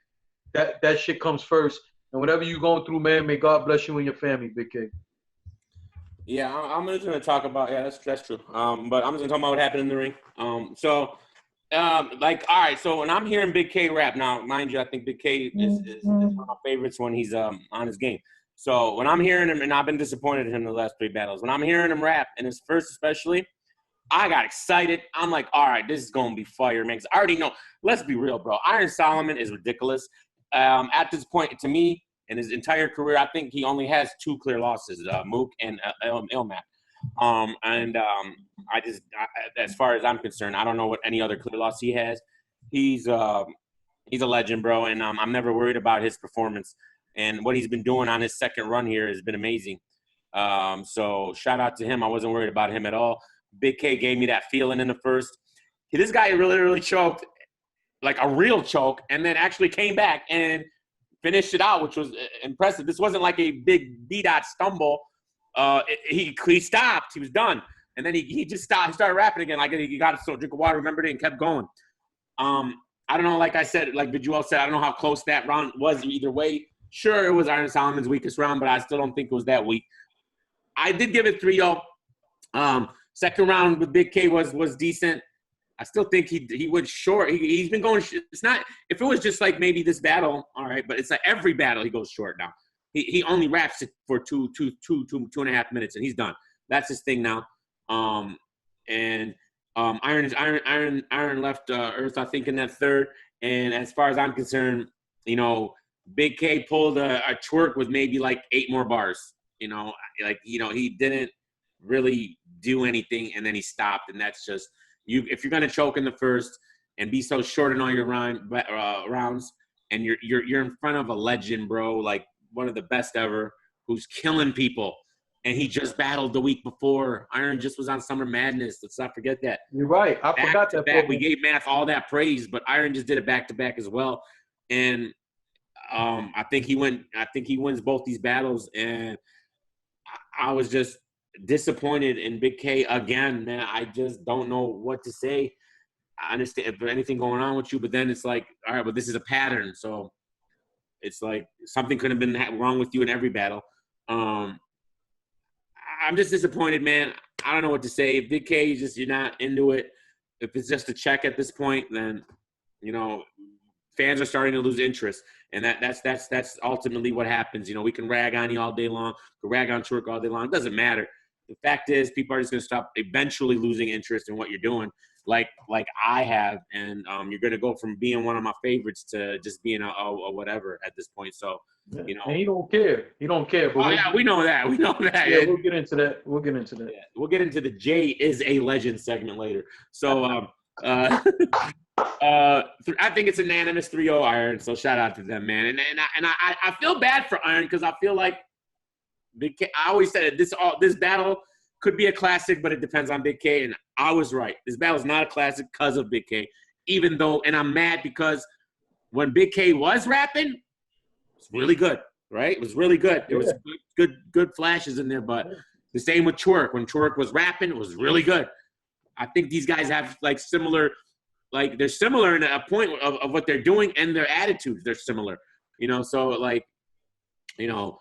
that shit comes first. And whatever you're going through, man, may God bless you and your family, Big K. Yeah, I'm just gonna talk about that's true. But I'm just gonna talk about what happened in the ring. Like, all right. So when I'm hearing Big K rap now, mind you, I think Big K is one of my favorites when he's on his game. So when I'm hearing him, and I've been disappointed in him the last 3 battles, when I'm hearing him rap, and his first especially, I got excited. I'm like, all right, this is gonna be fire, man. 'Cause I already know. Let's be real, bro. Iron Solomon is ridiculous. At this point, to me, in his entire career, I think he only has 2 clear losses, Mook and Ilmat. As far as I'm concerned, I don't know what any other clear loss he has. He's a legend, bro, and I'm never worried about his performance. And what he's been doing on his second run here has been amazing. So shout out to him. I wasn't worried about him at all. Big K gave me that feeling in the first. This guy really choked, like a real choke, and then actually came back and finished it out, which was impressive. This wasn't like a big B-dot stumble. He stopped. He was done. And then he just stopped. He started rapping again. Like he got a drink of water, remembered it, and kept going. I don't know, like I said, like Viduel said, I don't know how close that round was either way. Sure, it was Iron Solomon's weakest round, but I still don't think it was that weak. I did give it 3-0. Second round with Big K was decent. I still think he went short. He's been going. It's not if it was just like maybe this battle, all right. But it's like every battle he goes short now. He only raps it for two and a half minutes and he's done. That's his thing now. Iron left Earth, I think, in that third. And as far as I'm concerned, you know, Big K pulled a twerk with maybe like 8 more bars. You know, he didn't really do anything, and then he stopped, and that's just you. If you're gonna choke in the first and be so short in all your rounds, and you're in front of a legend, bro, like one of the best ever, who's killing people, and he just battled the week before. Iron just was on Summer Madness. Let's not forget that. You're right. I forgot that. Back. We gave Math all that praise, but Iron just did it back to back as well, and I think he wins both these battles, and I was just disappointed in Big K again, man. I just don't know what to say. I understand if there's anything going on with you, but then it's like, all right, but this is a pattern. So it's like something could have been wrong with you in every battle. I'm just disappointed, man. I don't know what to say. If Big K, you're not into it. If it's just a check at this point, then, you know, fans are starting to lose interest. And that's ultimately what happens. You know, we can rag on you all day long, we can rag on Twerk all day long. It doesn't matter. The fact is, people are just going to stop eventually losing interest in what you're doing, like I have. And you're going to go from being one of my favorites to just being a whatever at this point. So, you know. And he don't care. He don't care. But we know that. We know that. Yeah, we'll get into that. Yeah, we'll get into the Jay is a legend segment later. So, I think it's unanimous 3-0 Iron, so shout out to them, man. And I feel bad for Iron because I feel like Big K. I always said it, this battle could be a classic, but it depends on Big K, and I was right. This battle's not a classic because of Big K, even though, and I'm mad because when Big K was rapping, it's really good, right? It was really good. There was good flashes in there, but the same with Twerk. When Twerk was rapping, it was really good. I think these guys have like similar. Like, they're similar in a point of what they're doing and their attitudes. They're similar, you know. So, like, you know,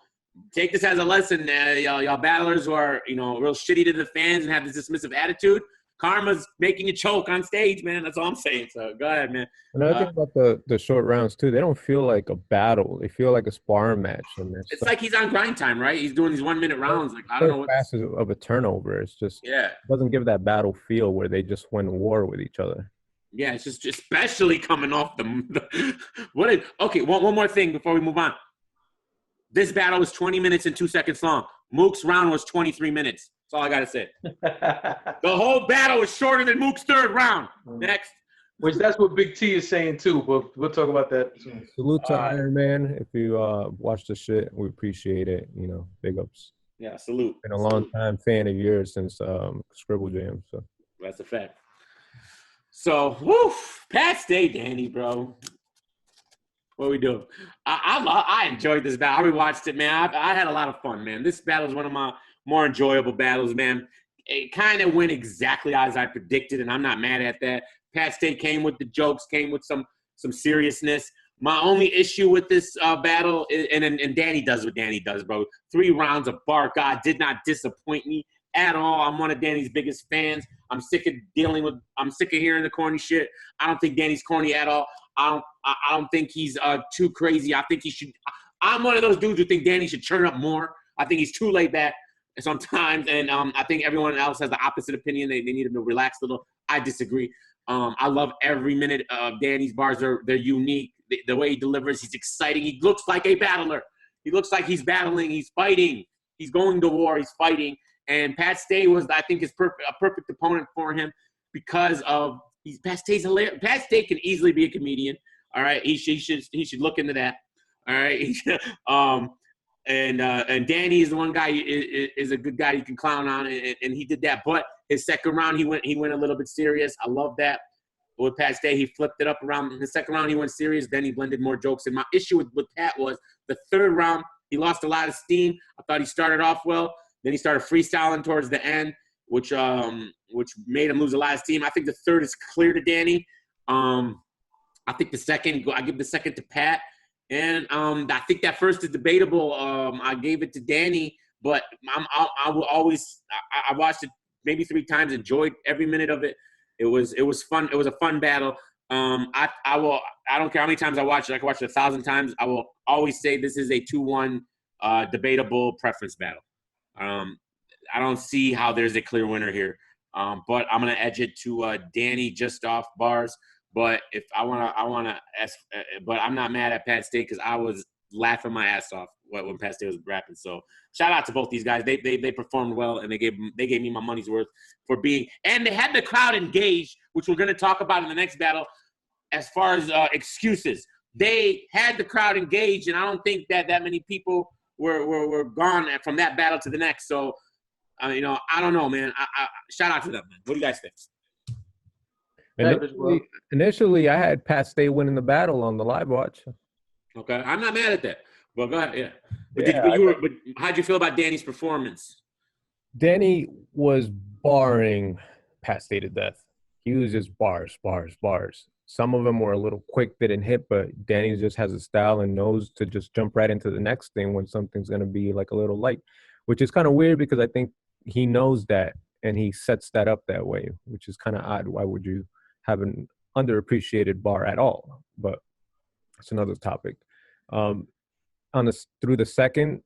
take this as a lesson, y'all battlers who are, you know, real shitty to the fans and have this dismissive attitude. Karma's making you choke on stage, man. That's all I'm saying. So, go ahead, man. Another thing about the short rounds, too, they don't feel like a battle. They feel like a sparring match. And it's like he's on grind time, right? He's doing these 1-minute rounds. Like, I don't know what. Fast of a turnover. It's just, it doesn't give that battle feel where they just went to war with each other. Yeah, it's just especially coming off okay, one more thing before we move on. This battle was 20 minutes and 2 seconds long. Mook's round was 23 minutes. That's all I got to say. The whole battle was shorter than Mook's third round. Next. Which that's what Big T is saying too, but we'll talk about that soon. Salute to All right. Iron Man. If you watch the shit, we appreciate it. You know, big ups. Yeah, salute. Been a long time fan of yours since Scribble Jam. So That's a fact. So, woo, Pat Stay, Danny, bro. What we do? I enjoyed this battle. I rewatched it, man. I had a lot of fun, man. This battle is one of my more enjoyable battles, man. It kind of went exactly as I predicted, and I'm not mad at that. Pat Stay came with the jokes, came with some seriousness. My only issue with this battle, and Danny does what Danny does, bro. 3 rounds of bar. God did not disappoint me at all. I'm one of Danny's biggest fans. I'm sick of hearing the corny shit. I don't think Danny's corny at all. I don't think he's too crazy. I think he should. I'm one of those dudes who think Danny should turn up more. I think he's too laid back sometimes, and I think everyone else has the opposite opinion. They need him to relax a little. I disagree. I love every minute of Danny's bars. They're unique. The way he delivers, he's exciting. He looks like a battler. He looks like he's battling. He's fighting. He's going to war. He's fighting. And Pat Stay was, I think, a perfect opponent for him because of Pat Stay's hilarious. Pat Stay can easily be a comedian. All right, he should look into that. All right, and Danny is the one guy is a good guy you can clown on, and he did that. But his second round, he went a little bit serious. I love that. With Pat Stay, he flipped it up around. In the second round, he went serious. Then he blended more jokes. And my issue with Pat was the third round, he lost a lot of steam. I thought he started off well. Then he started freestyling towards the end, which made him lose a lot of steam. I think the third is clear to Danny. I think I give the second to Pat. And I think that first is debatable. I gave it to Danny, but I will always – I watched it maybe 3 times, enjoyed every minute of it. It was fun. It was a fun battle. I don't care how many times I watch it. I can watch it 1,000 times. I will always say this is a 2-1 debatable preference battle. I don't see how there's a clear winner here. But I'm gonna edge it to Danny just off bars. But if I wanna, but I'm not mad at Pat Stay because I was laughing my ass off when Pat Stay was rapping. So shout out to both these guys. They performed well and they gave me my money's worth for being. And they had the crowd engaged, which we're gonna talk about in the next battle. As far as excuses, they had the crowd engaged, and I don't think that many people were gone from that battle to the next. So, I don't know, man. I shout out to them, man. What do you guys think? Initially, I had Pat Stay winning the battle on the live watch. Okay, I'm not mad at that. Well, go ahead. Yeah, but how'd you feel about Danny's performance? Danny was barring Pat Stay to death. He was just bars. Some of them were a little quick, didn't hit, but Danny just has a style and knows to just jump right into the next thing when something's going to be like a little light, which is kind of weird because I think he knows that and he sets that up that way, which is kind of odd. Why would you have an underappreciated bar at all? But it's another topic. Through the second,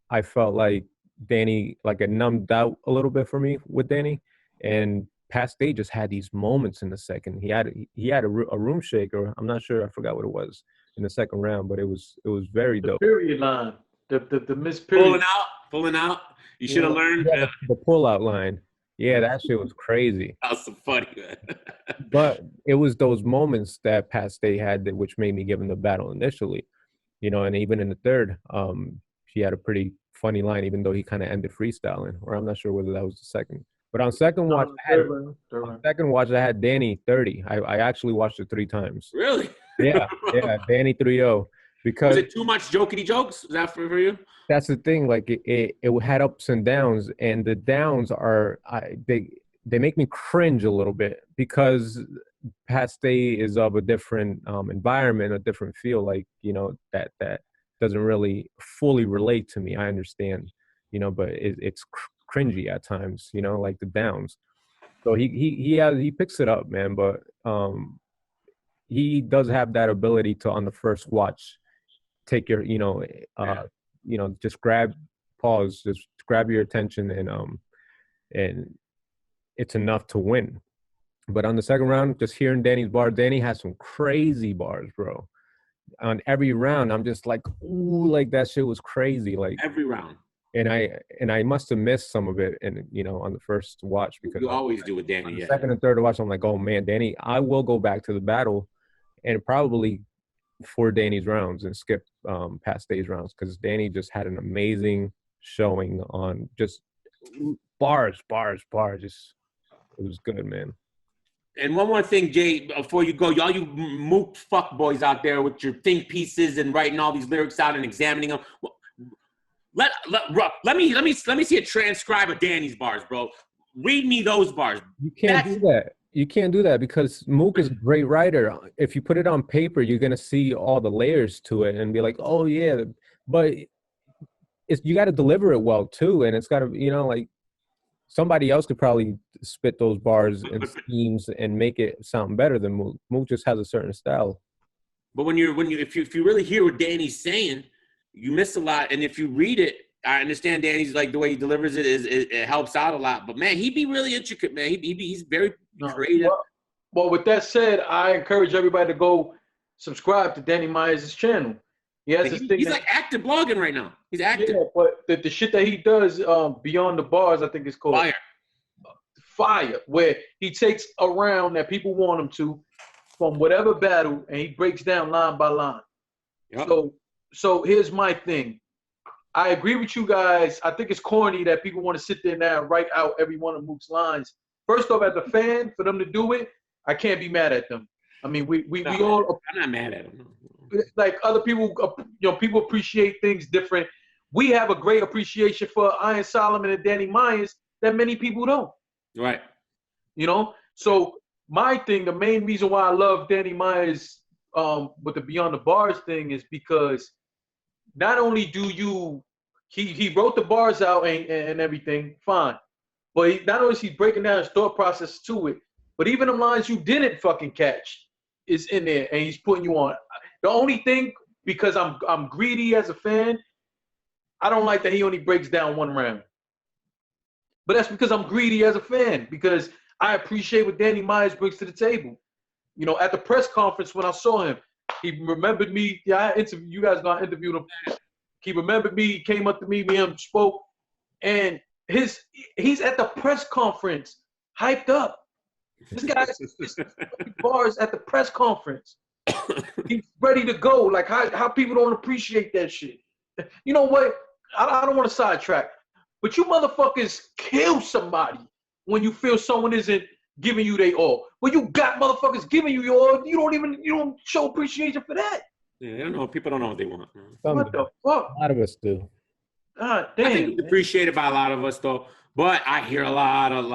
I felt like Danny, like it numbed out a little bit for me with Danny, and Pat Stay just had these moments in the second. He had a room shaker. I'm not sure. I forgot what it was in the second round, but it was very dope. The period line, the missed period. Pulling out. You should have learned the pull-out line. Yeah, that shit was crazy. That was so funny, man. But it was those moments that Pat Stay had which made me give him the battle initially, and even in the third, he had a pretty funny line, even though he kind of ended freestyling, or I'm not sure whether that was the second. But on second watch, I had Danny 30. I actually watched it 3 times. Really? Yeah, Danny 3-0. Because was it too much jokey jokes? Is that for you? That's the thing. Like it had ups and downs, and the downs are they make me cringe a little bit because Pat Stay is of a different environment, a different feel. Like that doesn't really fully relate to me. I understand, but it's cringy at times, like the downs. So he picks it up, man. But he does have that ability to, on the first watch, take your, just pause, just grab your attention, and it's enough to win. But on the second round, just hearing Danny's bar, Danny has some crazy bars, bro. On every round, I'm just like, ooh, like that shit was crazy. Like every round. and I must have missed some of it, and on the first watch because You always do with on Danny. the Yeah. second and third watch, I'm like, oh man, Danny, I will go back to the battle, and probably for Danny's rounds and skip past Day's rounds because Danny just had an amazing showing on just bars. Just it was good, man. And one more thing, Jay, before you go, y'all you Mook fuck boys out there with your think pieces and writing all these lyrics out and examining them. Let me see a transcribe of Danny's bars, bro. Read me those bars. You can't do that. You can't do that because Mook is a great writer. If you put it on paper, you're gonna see all the layers to it and be like, oh yeah, but you got to deliver it well too, and it's got to like somebody else could probably spit those bars and schemes and make it sound better than Mook. Mook just has a certain style. But if you really hear what Danny's saying, you miss a lot. And if you read it, I understand Danny's like the way he delivers it it helps out a lot. But man, he'd be really intricate, man. He's very creative. Well, with that said, I encourage everybody to go subscribe to Danny Myers' channel. He has this thing. He's like active blogging right now. He's active. Yeah, but the shit that he does beyond the bars, I think it's called Fire, where he takes a round that people want him to from whatever battle, and he breaks down line by line. Yep. So here's my thing. I agree with you guys. I think it's corny that people want to sit there now and write out every one of Mook's lines. First off, as a fan, for them to do it, I can't be mad at them. I mean, we all. I'm not mad at them. Like other people, people appreciate things different. We have a great appreciation for Iron Solomon and Danny Myers that many people don't. Right. So my thing, the main reason why I love Danny Myers with the Beyond the Bars thing is because not only he wrote the bars out and everything, fine. But not only is he breaking down his thought process to it, but even the lines you didn't fucking catch is in there and he's putting you on. The only thing, because I'm greedy as a fan, I don't like that he only breaks down one round. But that's because I'm greedy as a fan, because I appreciate what Danny Myers brings to the table. At the press conference when I saw him, he remembered me. Yeah, you guys gonna interview him. He remembered me. He came up to me and spoke. And he's at the press conference, hyped up. This guy's bars at the press conference. He's ready to go. Like how people don't appreciate that shit. You know what? I don't want to sidetrack, but you motherfuckers kill somebody when you feel someone isn't giving you their all. When you got motherfuckers giving you your all, you don't show appreciation for that. Yeah, they don't know. People don't know what they want. What the fuck? A lot of us do. God damn. I think it's appreciated by a lot of us though, but I hear a lot of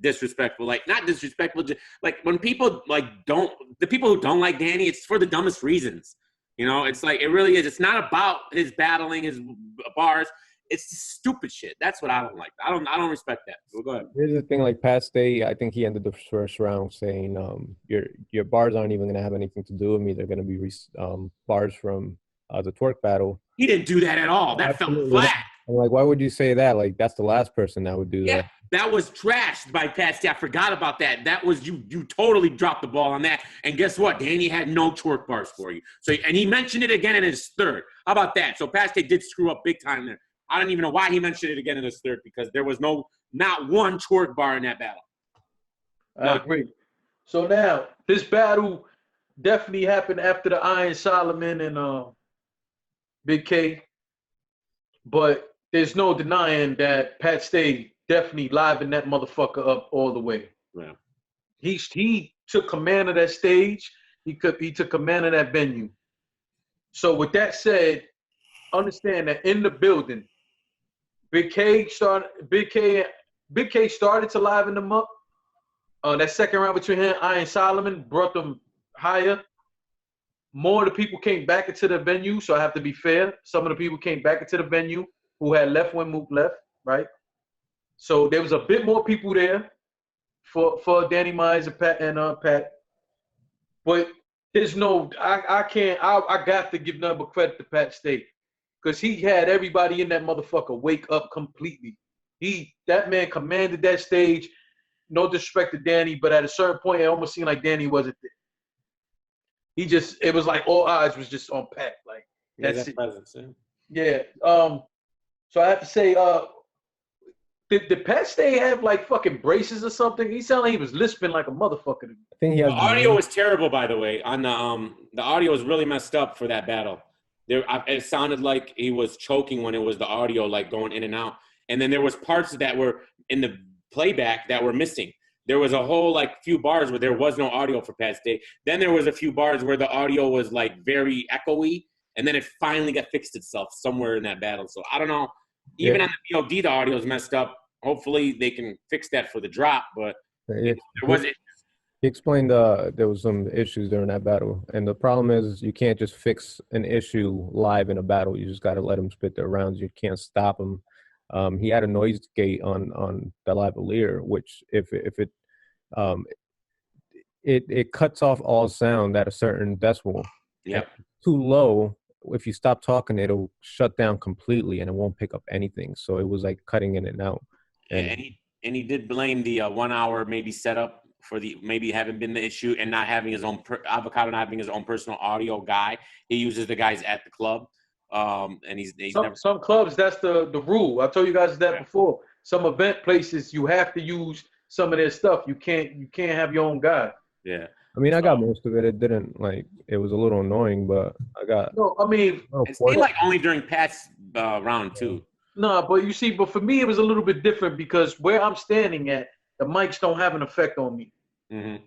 disrespectful, like not disrespectful, just like when people the people who don't like Danny, it's for the dumbest reasons. It's like, it really is. It's not about his battling, his bars. It's stupid shit. That's what I don't like. I don't respect that. Well, go ahead. Here's the thing, like Pat Stay, I think he ended the first round saying, your bars aren't even going to have anything to do with me. They're going to be bars from the Twerk battle. He didn't do that at all. That fell flat. I'm like, why would you say that? Like, that's the last person that would do that. That was trashed by Pat Stay. I forgot about that. That was you totally dropped the ball on that. And guess what? Danny had no twerk bars for you. And he mentioned it again in his third. How about that? So Pat Stay did screw up big time there. I don't even know why he mentioned it again in his third, because there was not one twerk bar in that battle. I agree. So now, this battle definitely happened after the Iron Solomon and Big K. But there's no denying that Pat Stay definitely livened that motherfucker up all the way. Yeah. He took command of that stage. He took command of that venue. So with that said, understand that in the building, Big K started to liven them up. That second round between him and Iron Solomon brought them higher. More of the people came back into the venue, so I have to be fair. Some of the people came back into the venue who had left when Mook left, right? So there was a bit more people there for Danny Myers and Pat. But there's I got to give nothing but credit to Pat Stay, because he had everybody in that motherfucker wake up completely. That man commanded that stage. No disrespect to Danny, but at a certain point, it almost seemed like Danny wasn't there. It was like all eyes was just on Pat. Like, that's it. Presence, yeah. Yeah. So I have to say, did Pat Stay have like fucking braces or something? He sounded like he was lisping like a motherfucker. I think he The has audio was terrible, by the way. On the audio was really messed up for that battle. It sounded like he was choking when it was the audio like going in and out. And then there was parts that were in the playback that were missing. There was a whole like few bars where there was no audio for Pat Stay. Then there was a few bars where the audio was like very echoey, and then it finally got fixed itself somewhere in that battle. So I don't know. Even on the VOD, the audio is messed up. Hopefully they can fix that for the drop, but there was it. He explained there was some issues during that battle, and the problem is you can't just fix an issue live in a battle. You just got to let him spit their rounds. You can't stop him. He had a noise gate on the lavalier, which if it cuts off all sound at a certain decibel. Yep. Too low. If you stop talking, it'll shut down completely, and it won't pick up anything. So it was like cutting in and out. And he did blame the 1 hour maybe setup for the maybe having been the issue and not having his own Avocado not having his own personal audio guy. He uses the guys at the club, and he's some clubs that's the rule. I told you guys that before. Some event places you have to use some of their stuff. You can't have your own guy. Yeah. I mean, I got most of it. It didn't it was a little annoying, but I got. No, I mean, it seemed like only during Pat's round 2. No, but you see, but for me, it was a little bit different because where I'm standing at, the mics don't have an effect on me. Mm-hmm.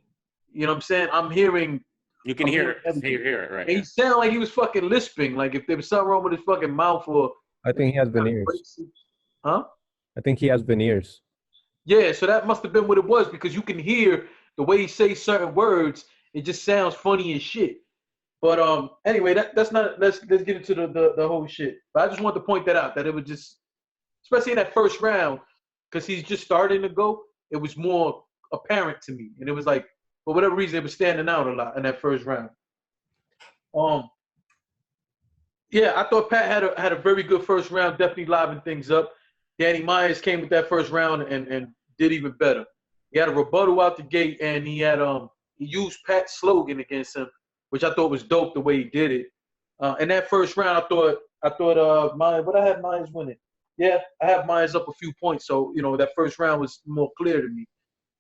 You know what I'm saying? I'm hearing. You can hear it, right? And he sounded like he was fucking lisping, like if there was something wrong with his fucking mouth or. I think he has veneers. Huh? I think he has veneers. Yeah, so that must have been what it was because you can hear the way he says certain words. It just sounds funny as shit. But anyway, that's not. Let's get into the whole shit. But I just wanted to point that out that it was just, especially in that first round, because he's just starting to go. It was more apparent to me, and it was like for whatever reason it was standing out a lot in that first round. Yeah, I thought Pat had a very good first round. Definitely livened things up. Danny Myers came with that first round and did even better. He had a rebuttal out the gate, and he had he used Pat's slogan against him, which I thought was dope the way he did it. In that first round, I thought Myers, but I had Myers winning. Yeah, I have Myers up a few points, so that first round was more clear to me.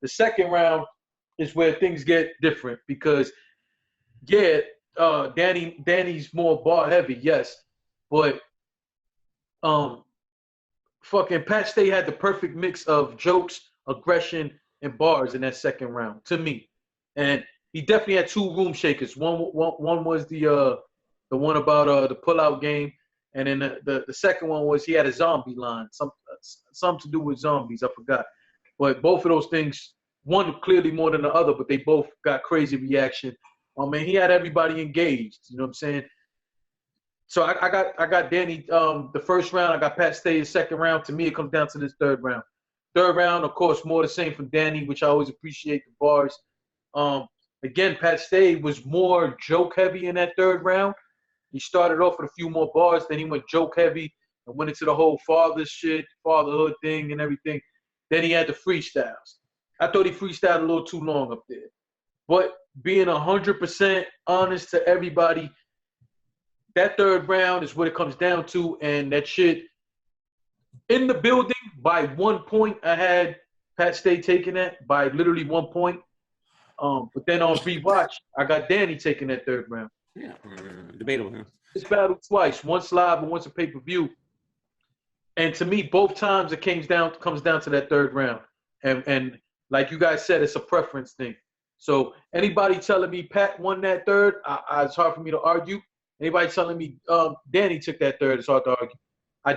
The second round is where things get different because, Danny's more bar heavy, yes, but fucking Pat Stay had the perfect mix of jokes, aggression, and bars in that second round to me. And he definitely had 2 room shakers. One was the one about the pullout game, and then the second one was he had a zombie line, something to do with zombies. I forgot, but both of those things, one clearly more than the other, but they both got crazy reaction. Man, he had everybody engaged. You know what I'm saying? So I got Danny the first round. I got Pat Stay the second round. To me, it comes down to this third round. Third round, of course, more the same from Danny, which I always appreciate the bars. Again, Pat Stay was more joke heavy in that third round. He started off with a few more bars, then he went joke heavy and went into the whole fatherhood thing and everything. Then he had the freestyles. I thought he freestyled a little too long up there. But being 100% honest to everybody, that third round is what it comes down to, and that shit in the building by 1 point. I had Pat Stay taking that by literally 1 point. But then on rewatch, I got Danny taking that third round. Yeah, debatable. Huh? This battle twice, once live and once a pay-per-view. And to me, both times it comes down to that third round. And like you guys said, it's a preference thing. So anybody telling me Pat won that third, it's hard for me to argue. Anybody telling me Danny took that third, it's hard to argue. I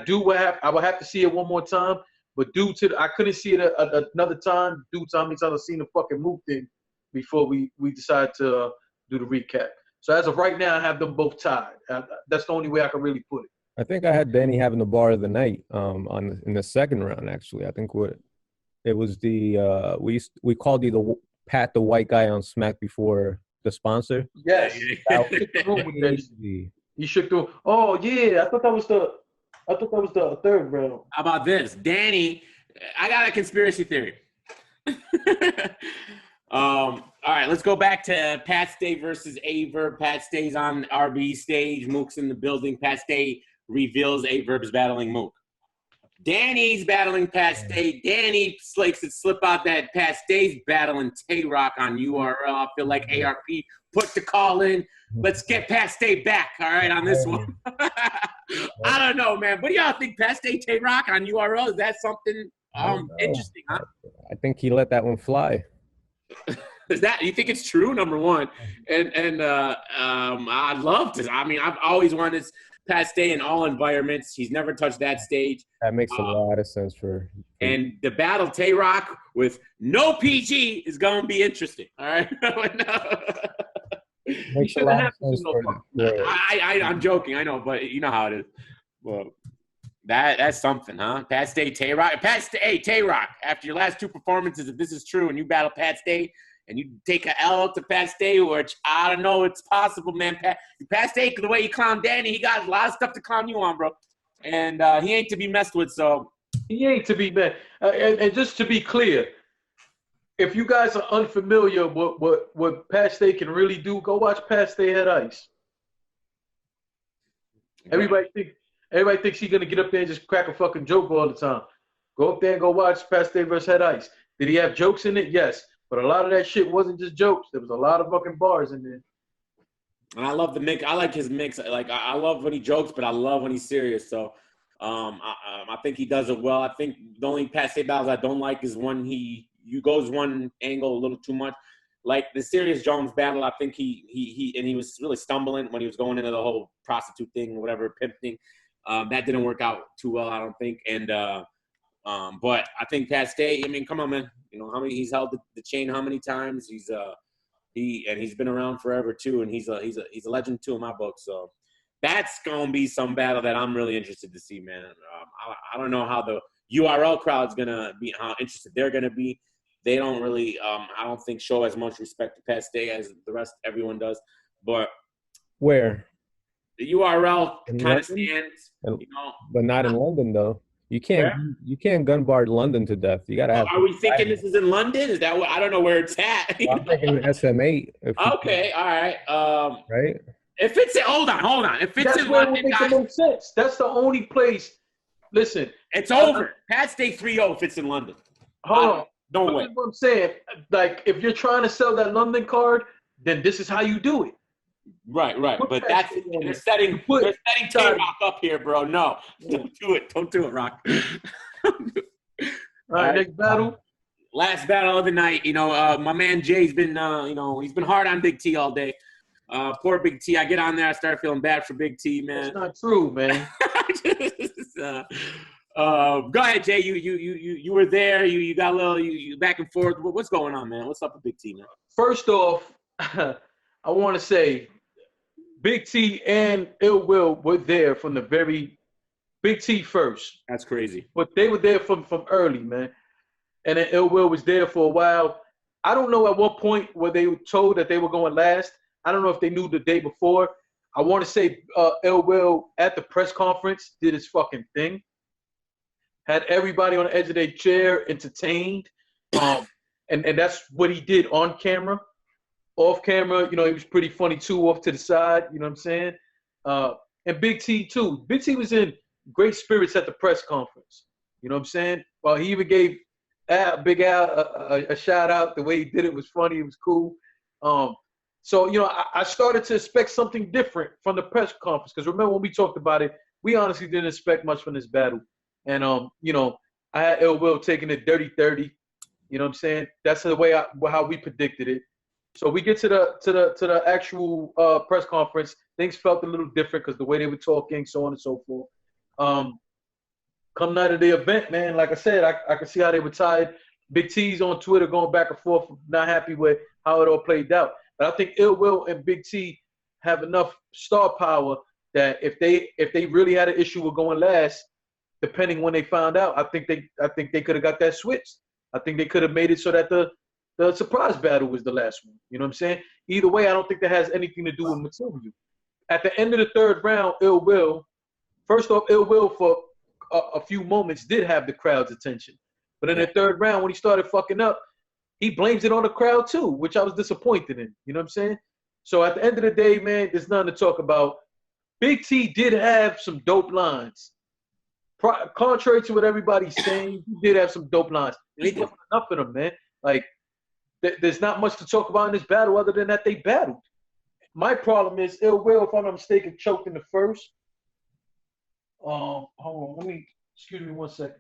will have to see it one more time, but I couldn't see it another time due to how many times I've seen the fucking Mook thing before we decided to do the recap. So as of right now, I have them both tied. That's the only way I can really put it. I think I had Danny having the bar of the night in the second round. Actually, I think it was the we called you the Pat the white guy on Smack before the sponsor. Yes, he shook through. Oh yeah, I thought that was the third round. How about this, Danny? I got a conspiracy theory. All right, let's go back to Pat Stay versus Verb. Pat Stay's on RBE stage. Mook's in the building. Pat Stay reveals Verb's battling Mook. Danny's battling Pat Stay. Danny likes to slip out that Pat Stay's battling Tay-Rock on URL. I feel like ARP put the call in. Let's get Pat Stay back, all right, on this one. I don't know, man. What do y'all think? Pat Stay, Tay-Rock on URL? Is that something interesting, huh? I think he let that one fly. Is that, you think it's true? Number one, and I'd love to. I mean, I've always wanted Pat Stay in all environments. He's never touched that stage. That makes a lot of sense for. And the battle Tay-Rock with no PG is going to be interesting. All right. Makes a lot of sense for I'm joking. I know, but you know how it is. Well, that's something, huh? Pat Stay, Tay-Rock. Pat Stay, Tay-Rock. After your last two performances, if this is true, and you battle Pat Stay, and you take a L to Pat Stay, which I don't know, it's possible, man. Pat Stay, the way he clowned Danny, he got a lot of stuff to clown you on, bro. And he ain't to be messed with, so. He ain't to be messed. And just to be clear, if you guys are unfamiliar with what Pat Stay can really do, go watch Pat Stay Head Ice. Everybody thinks he's gonna get up there and just crack a fucking joke all the time. Go up there and go watch Pat Stay versus Head Ice. Did he have jokes in it? Yes. But a lot of that shit wasn't just jokes. There was a lot of fucking bars in there. And I love the mix. I like his mix. Like I love when he jokes, but I love when he's serious. So I think he does it well. I think the only Pat Stay battles I don't like is when he goes one angle a little too much. Like the Serious Jones battle, I think he was really stumbling when he was going into the whole prostitute thing or whatever, pimp thing. That didn't work out too well, I don't think. And but I think Pat Stay, I mean, come on, man. You know how many he's held the chain, how many times he's been around forever too, and he's a legend too in my book. So that's gonna be some battle that I'm really interested to see, man. I don't know how the URL crowd's gonna be, how interested they're gonna be. They don't really, I don't think, show as much respect to Pat Stay as the rest everyone does. But where the URL kind of stands, you know, but not in London though. You can't gun bar London to death. You gotta have. Are we thinking this is in London? Is that what? I don't know where it's at. I'm thinking SM8. Okay, all right. Right. If it's hold on. If it's in London, guys, no sense. That's the only place. Listen, it's over. Pat Stay 3-0 if it's in London. Hold on. Don't wait. That's what I'm saying. Like, if you're trying to sell that London card, then this is how you do it. Right. But that's they're setting Tay-Rock up here, bro. No, don't do it. Don't do it, Rock. All right, next battle. Last battle of the night. You know, my man Jay's been, he's been hard on Big T all day. Poor Big T. I get on there, I start feeling bad for Big T, man. That's not true, man. Go ahead, Jay. You were there. You got a little you back and forth. What's going on, man? What's up with Big T, man? First off, I want to say Big T and Ill Will were there from the very Big T first. That's crazy. But they were there from early, man. And then Ill Will was there for a while. I don't know at what point were they told that they were going last. I don't know if they knew the day before. I want to say Ill Will at the press conference did his fucking thing. Had everybody on the edge of their chair entertained. And that's what he did on camera. Off camera, he was pretty funny too, off to the side, you know what I'm saying? And Big T too. Big T was in great spirits at the press conference. You know what I'm saying? Well, he even gave Big Al a shout out. The way he did it was funny. It was cool. So, I started to expect something different from the press conference. Because remember when we talked about it, we honestly didn't expect much from this battle. And, I had Ill Will taking it dirty 30. You know what I'm saying? That's the way how we predicted it. So we get to the actual press conference. Things felt a little different because the way they were talking, so on and so forth. Coming out of the event, man, like I said, I could see how they were tired. Big T's on Twitter going back and forth, not happy with how it all played out. But I think Ill Will and Big T have enough star power that if they really had an issue with going last, depending when they found out, I think they could have got that switched. I think they could have made it so that the surprise battle was the last one. You know what I'm saying? Either way, I don't think that has anything to do with material. At the end of the third round, Ill Will for a few moments did have the crowd's attention. But in the third round, when he started fucking up, he blames it on the crowd too, which I was disappointed in. You know what I'm saying? So at the end of the day, man, there's nothing to talk about. Big T did have some dope lines. Contrary to what everybody's saying, he did have some dope lines. Just wasn't enough of them, man. Like, there's not much to talk about in this battle other than that they battled. My problem is Ill Will, if I'm not mistaken, choked in the first. Hold on, excuse me 1 second.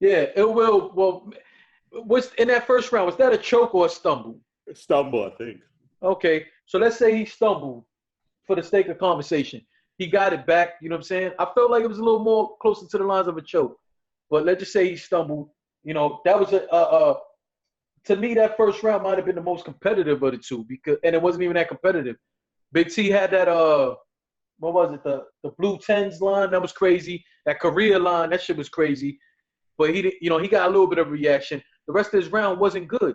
Yeah, Ill Will, well, what's in that first round? Was that a choke or a stumble? A stumble, I think. Okay, so let's say he stumbled for the sake of conversation. He got it back, you know what I'm saying? I felt like it was a little more closer to the lines of a choke. But let's just say he stumbled. You know, that was to me, that first round might have been the most competitive of the two, and it wasn't even that competitive. Big T had that what was it, the blue tens line, that was crazy. That Korea line, that shit was crazy. But he got a little bit of reaction. The rest of his round wasn't good.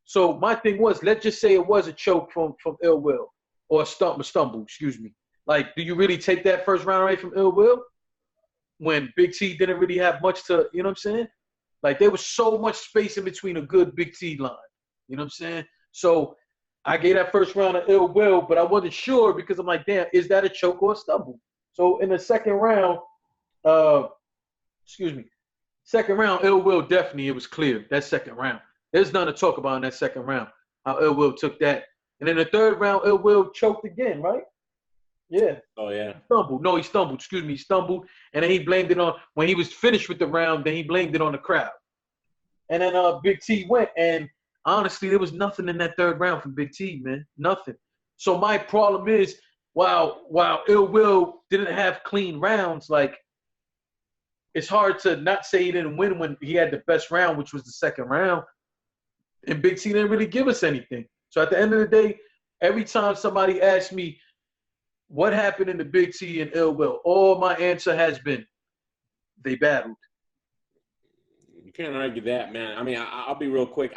So my thing was, let's just say it was a choke from Ill Will, or a stumble, excuse me. Like, do you really take that first round away from Ill Will when Big T didn't really have much to, you know what I'm saying? Like, there was so much space in between a good Big T line. You know what I'm saying? So I gave that first round of Ill Will, but I wasn't sure because I'm like, damn, is that a choke or a stumble? So in the second round, second round, Ill Will definitely, it was clear, that second round. There's nothing to talk about in that second round, how Ill Will took that. And in the third round, Ill Will choked again, right? Yeah. Oh, yeah. He stumbled. Excuse me, he stumbled. And then he blamed it on, when he was finished with the round, then he blamed it on the crowd. And then Big T went, and honestly, there was nothing in that third round from Big T, man. Nothing. So my problem is, while Ill Will didn't have clean rounds, like, it's hard to not say he didn't win when he had the best round, which was the second round. And Big T didn't really give us anything. So at the end of the day, every time somebody asks me, what happened in the Big T and Ill Will? All my answer has been, they battled. You can't argue that, man. I mean, I'll be real quick.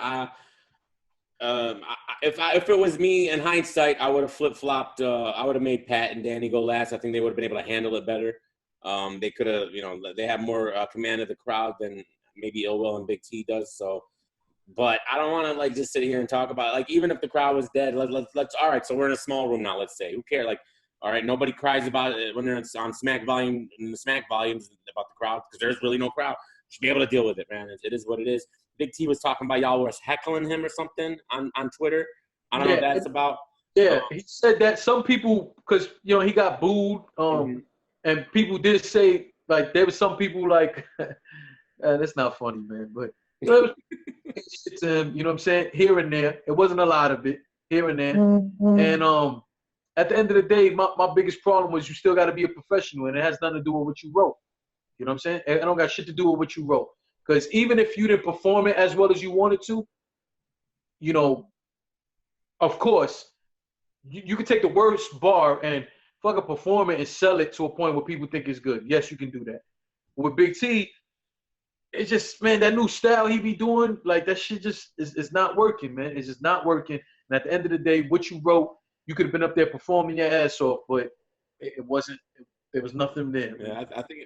If it was me in hindsight, I would have flip-flopped. I would have made Pat and Danny go last. I think they would have been able to handle it better. They could have, they have more command of the crowd than maybe Ill Will and Big T does. So, but I don't want to like just sit here and talk about it. Like, even if the crowd was dead, let's all right. So we're in a small room now. Let's say, who cares? Like, all right, nobody cries about it when they're on Smack volume, in the Smack volumes about the crowd, because there's really no crowd. You should be able to deal with it, man. It is what it is. Big T was talking about y'all was heckling him or something on Twitter. I don't know what that's about. Yeah, he said that some people, because, he got booed, and people did say, like, there was some people like, that's not funny, man, but it's, you know what I'm saying, here and there. It wasn't a lot of it, here and there. Mm-hmm. And at the end of the day, my biggest problem was you still got to be a professional, and it has nothing to do with what you wrote. You know what I'm saying? It don't got shit to do with what you wrote. Because even if you didn't perform it as well as you wanted to, of course, you can take the worst bar and fucking perform it and sell it to a point where people think it's good. Yes, you can do that. With Big T, it's just, man, that new style he be doing, like, that shit just is not working, man. It's just not working. And at the end of the day, what you wrote, you could have been up there performing your ass off, but it wasn't. There was nothing there. Yeah, I think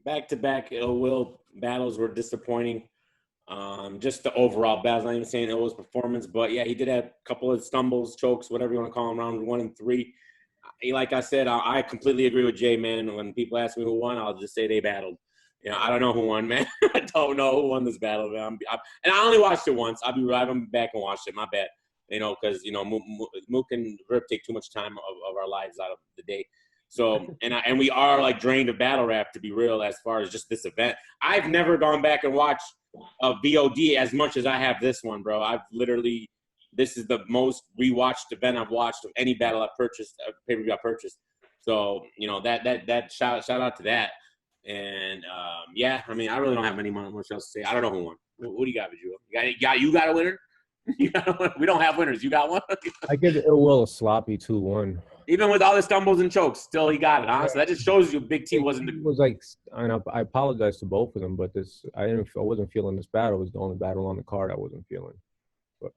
back-to-back Ill Will battles were disappointing. Just the overall battles, not even saying Ill Will's performance, but yeah, he did have a couple of stumbles, chokes, whatever you want to call them, round 1 and 3. Like I said, I completely agree with Jay, man. When people ask me who won, I'll just say they battled. I don't know who won, man. I don't know who won this battle, man. And I only watched it once. I'll be right back and watched it. My bad. Because Mook and Verb take too much time of our lives out of the day. So, and we are like drained of battle rap, to be real, as far as just this event. I've never gone back and watched a VOD as much as I have this one, bro. This is the most rewatched event I've watched of any battle I've purchased, pay-per-view I purchased. So, that shout out to that. And yeah, I mean, I really don't have much else to say. I don't know who won. What do you got, Vijay? You got a winner? We don't have winners. You got one? I give Ill Will a sloppy 2-1. Even with all the stumbles and chokes, still he got it. Honestly, that just shows you Big T wasn't. It was like, I apologize to both of them, but I wasn't feeling this battle. It was the only battle on the card I wasn't feeling. But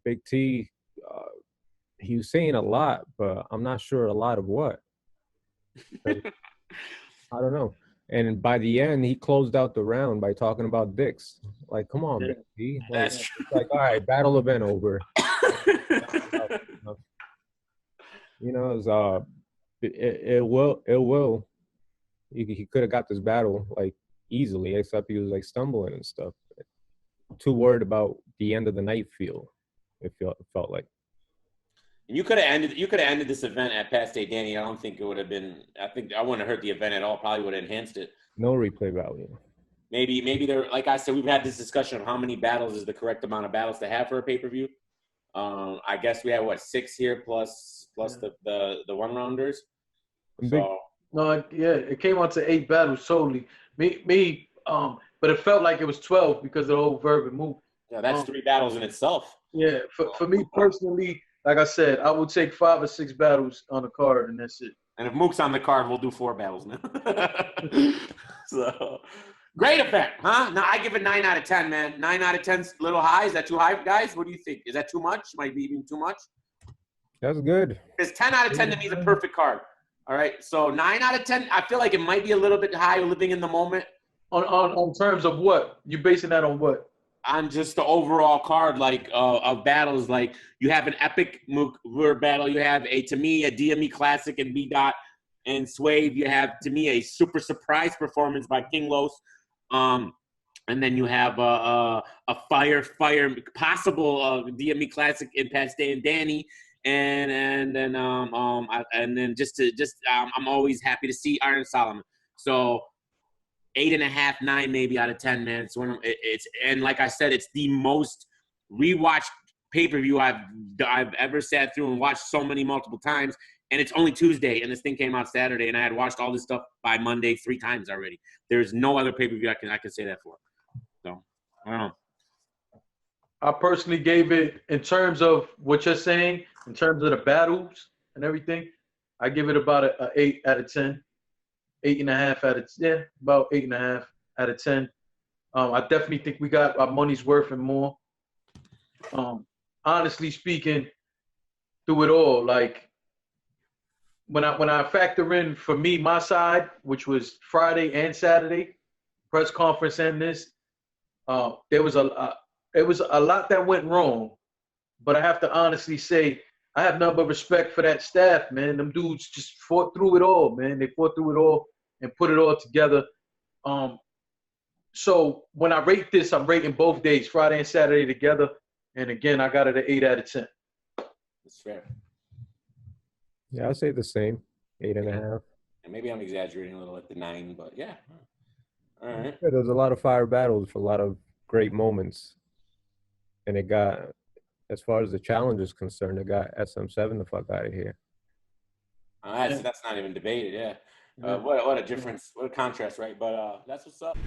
Big T, he was saying a lot, but I'm not sure a lot of what. I don't know. And by the end, he closed out the round by talking about dicks. Like, come on, Big T. That's true. Like, all right, battle event over. You know, it will. He could have got this battle like easily, except he was like stumbling and stuff. Too worried about the end of the night feel. It felt like. And you could have ended this event at Pat State Danny. I don't think it would have been. I think I wouldn't have hurt the event at all. Probably would have enhanced it. No replay value. Maybe there. Like I said, we've had this discussion of how many battles is the correct amount of battles to have for a pay per view. I guess we have 6 here plus the one rounders. So no, yeah, it came out to 8 battles solely. But it felt like it was 12 because of the whole Verb and Mook. Yeah, that's 3 battles in itself. Yeah, for me personally, like I said, I would take 5 or 6 battles on the card, and that's it. And if Mook's on the card, we'll do 4 battles now. So, great event, huh? Now, I give it 9 out of 10, man. 9 out of 10's a little high. Is that too high, guys? What do you think? Is that too much? Might be even too much? That's good. Because 10 out of 10 to me is a perfect card. All right, so 9 out of 10, I feel like it might be a little bit high living in the moment. On terms of what? You basing that on what? On just the overall card, like of battles, like you have an epic Mook Verb battle. You have to me a DME classic and B Dot and Swave. You have to me a super surprise performance by King Los, and then you have a fire possible DME classic in Pat Stay and Danny, and then I'm always happy to see Iron Solomon. So 8.5, 9 maybe out of 10, man. It's and like I said, it's the most rewatched pay-per-view I've ever sat through and watched so many multiple times. And it's only Tuesday, and this thing came out Saturday, and I had watched all this stuff by Monday 3 times already. There's no other pay-per-view I can say that for. So I don't know. I personally gave it, in terms of what you're saying, in terms of the battles and everything, I give it about a 8 out of 10. 8.5 out of 10, about 8.5 out of 10. I definitely think we got our money's worth and more. Honestly speaking, through it all, like when I factor in for me my side, which was Friday and Saturday, press conference and this, there was a lot that went wrong, but I have to honestly say I have nothing but respect for that staff, man. Them dudes just fought through it all, man. They fought through it all and put it all together. So when I rate this, I'm rating both days, Friday and Saturday together. And again, I got it at 8 out of 10. That's fair. Yeah, I'd say the same, 8.5. And maybe I'm exaggerating a little at the 9, but yeah. All right. Yeah, there's a lot of fire battles for a lot of great moments. And it got, as far as the challenge is concerned, it got SM7 the fuck out of here. That's not even debated, yeah. What a difference, what a contrast, right? But that's what's up.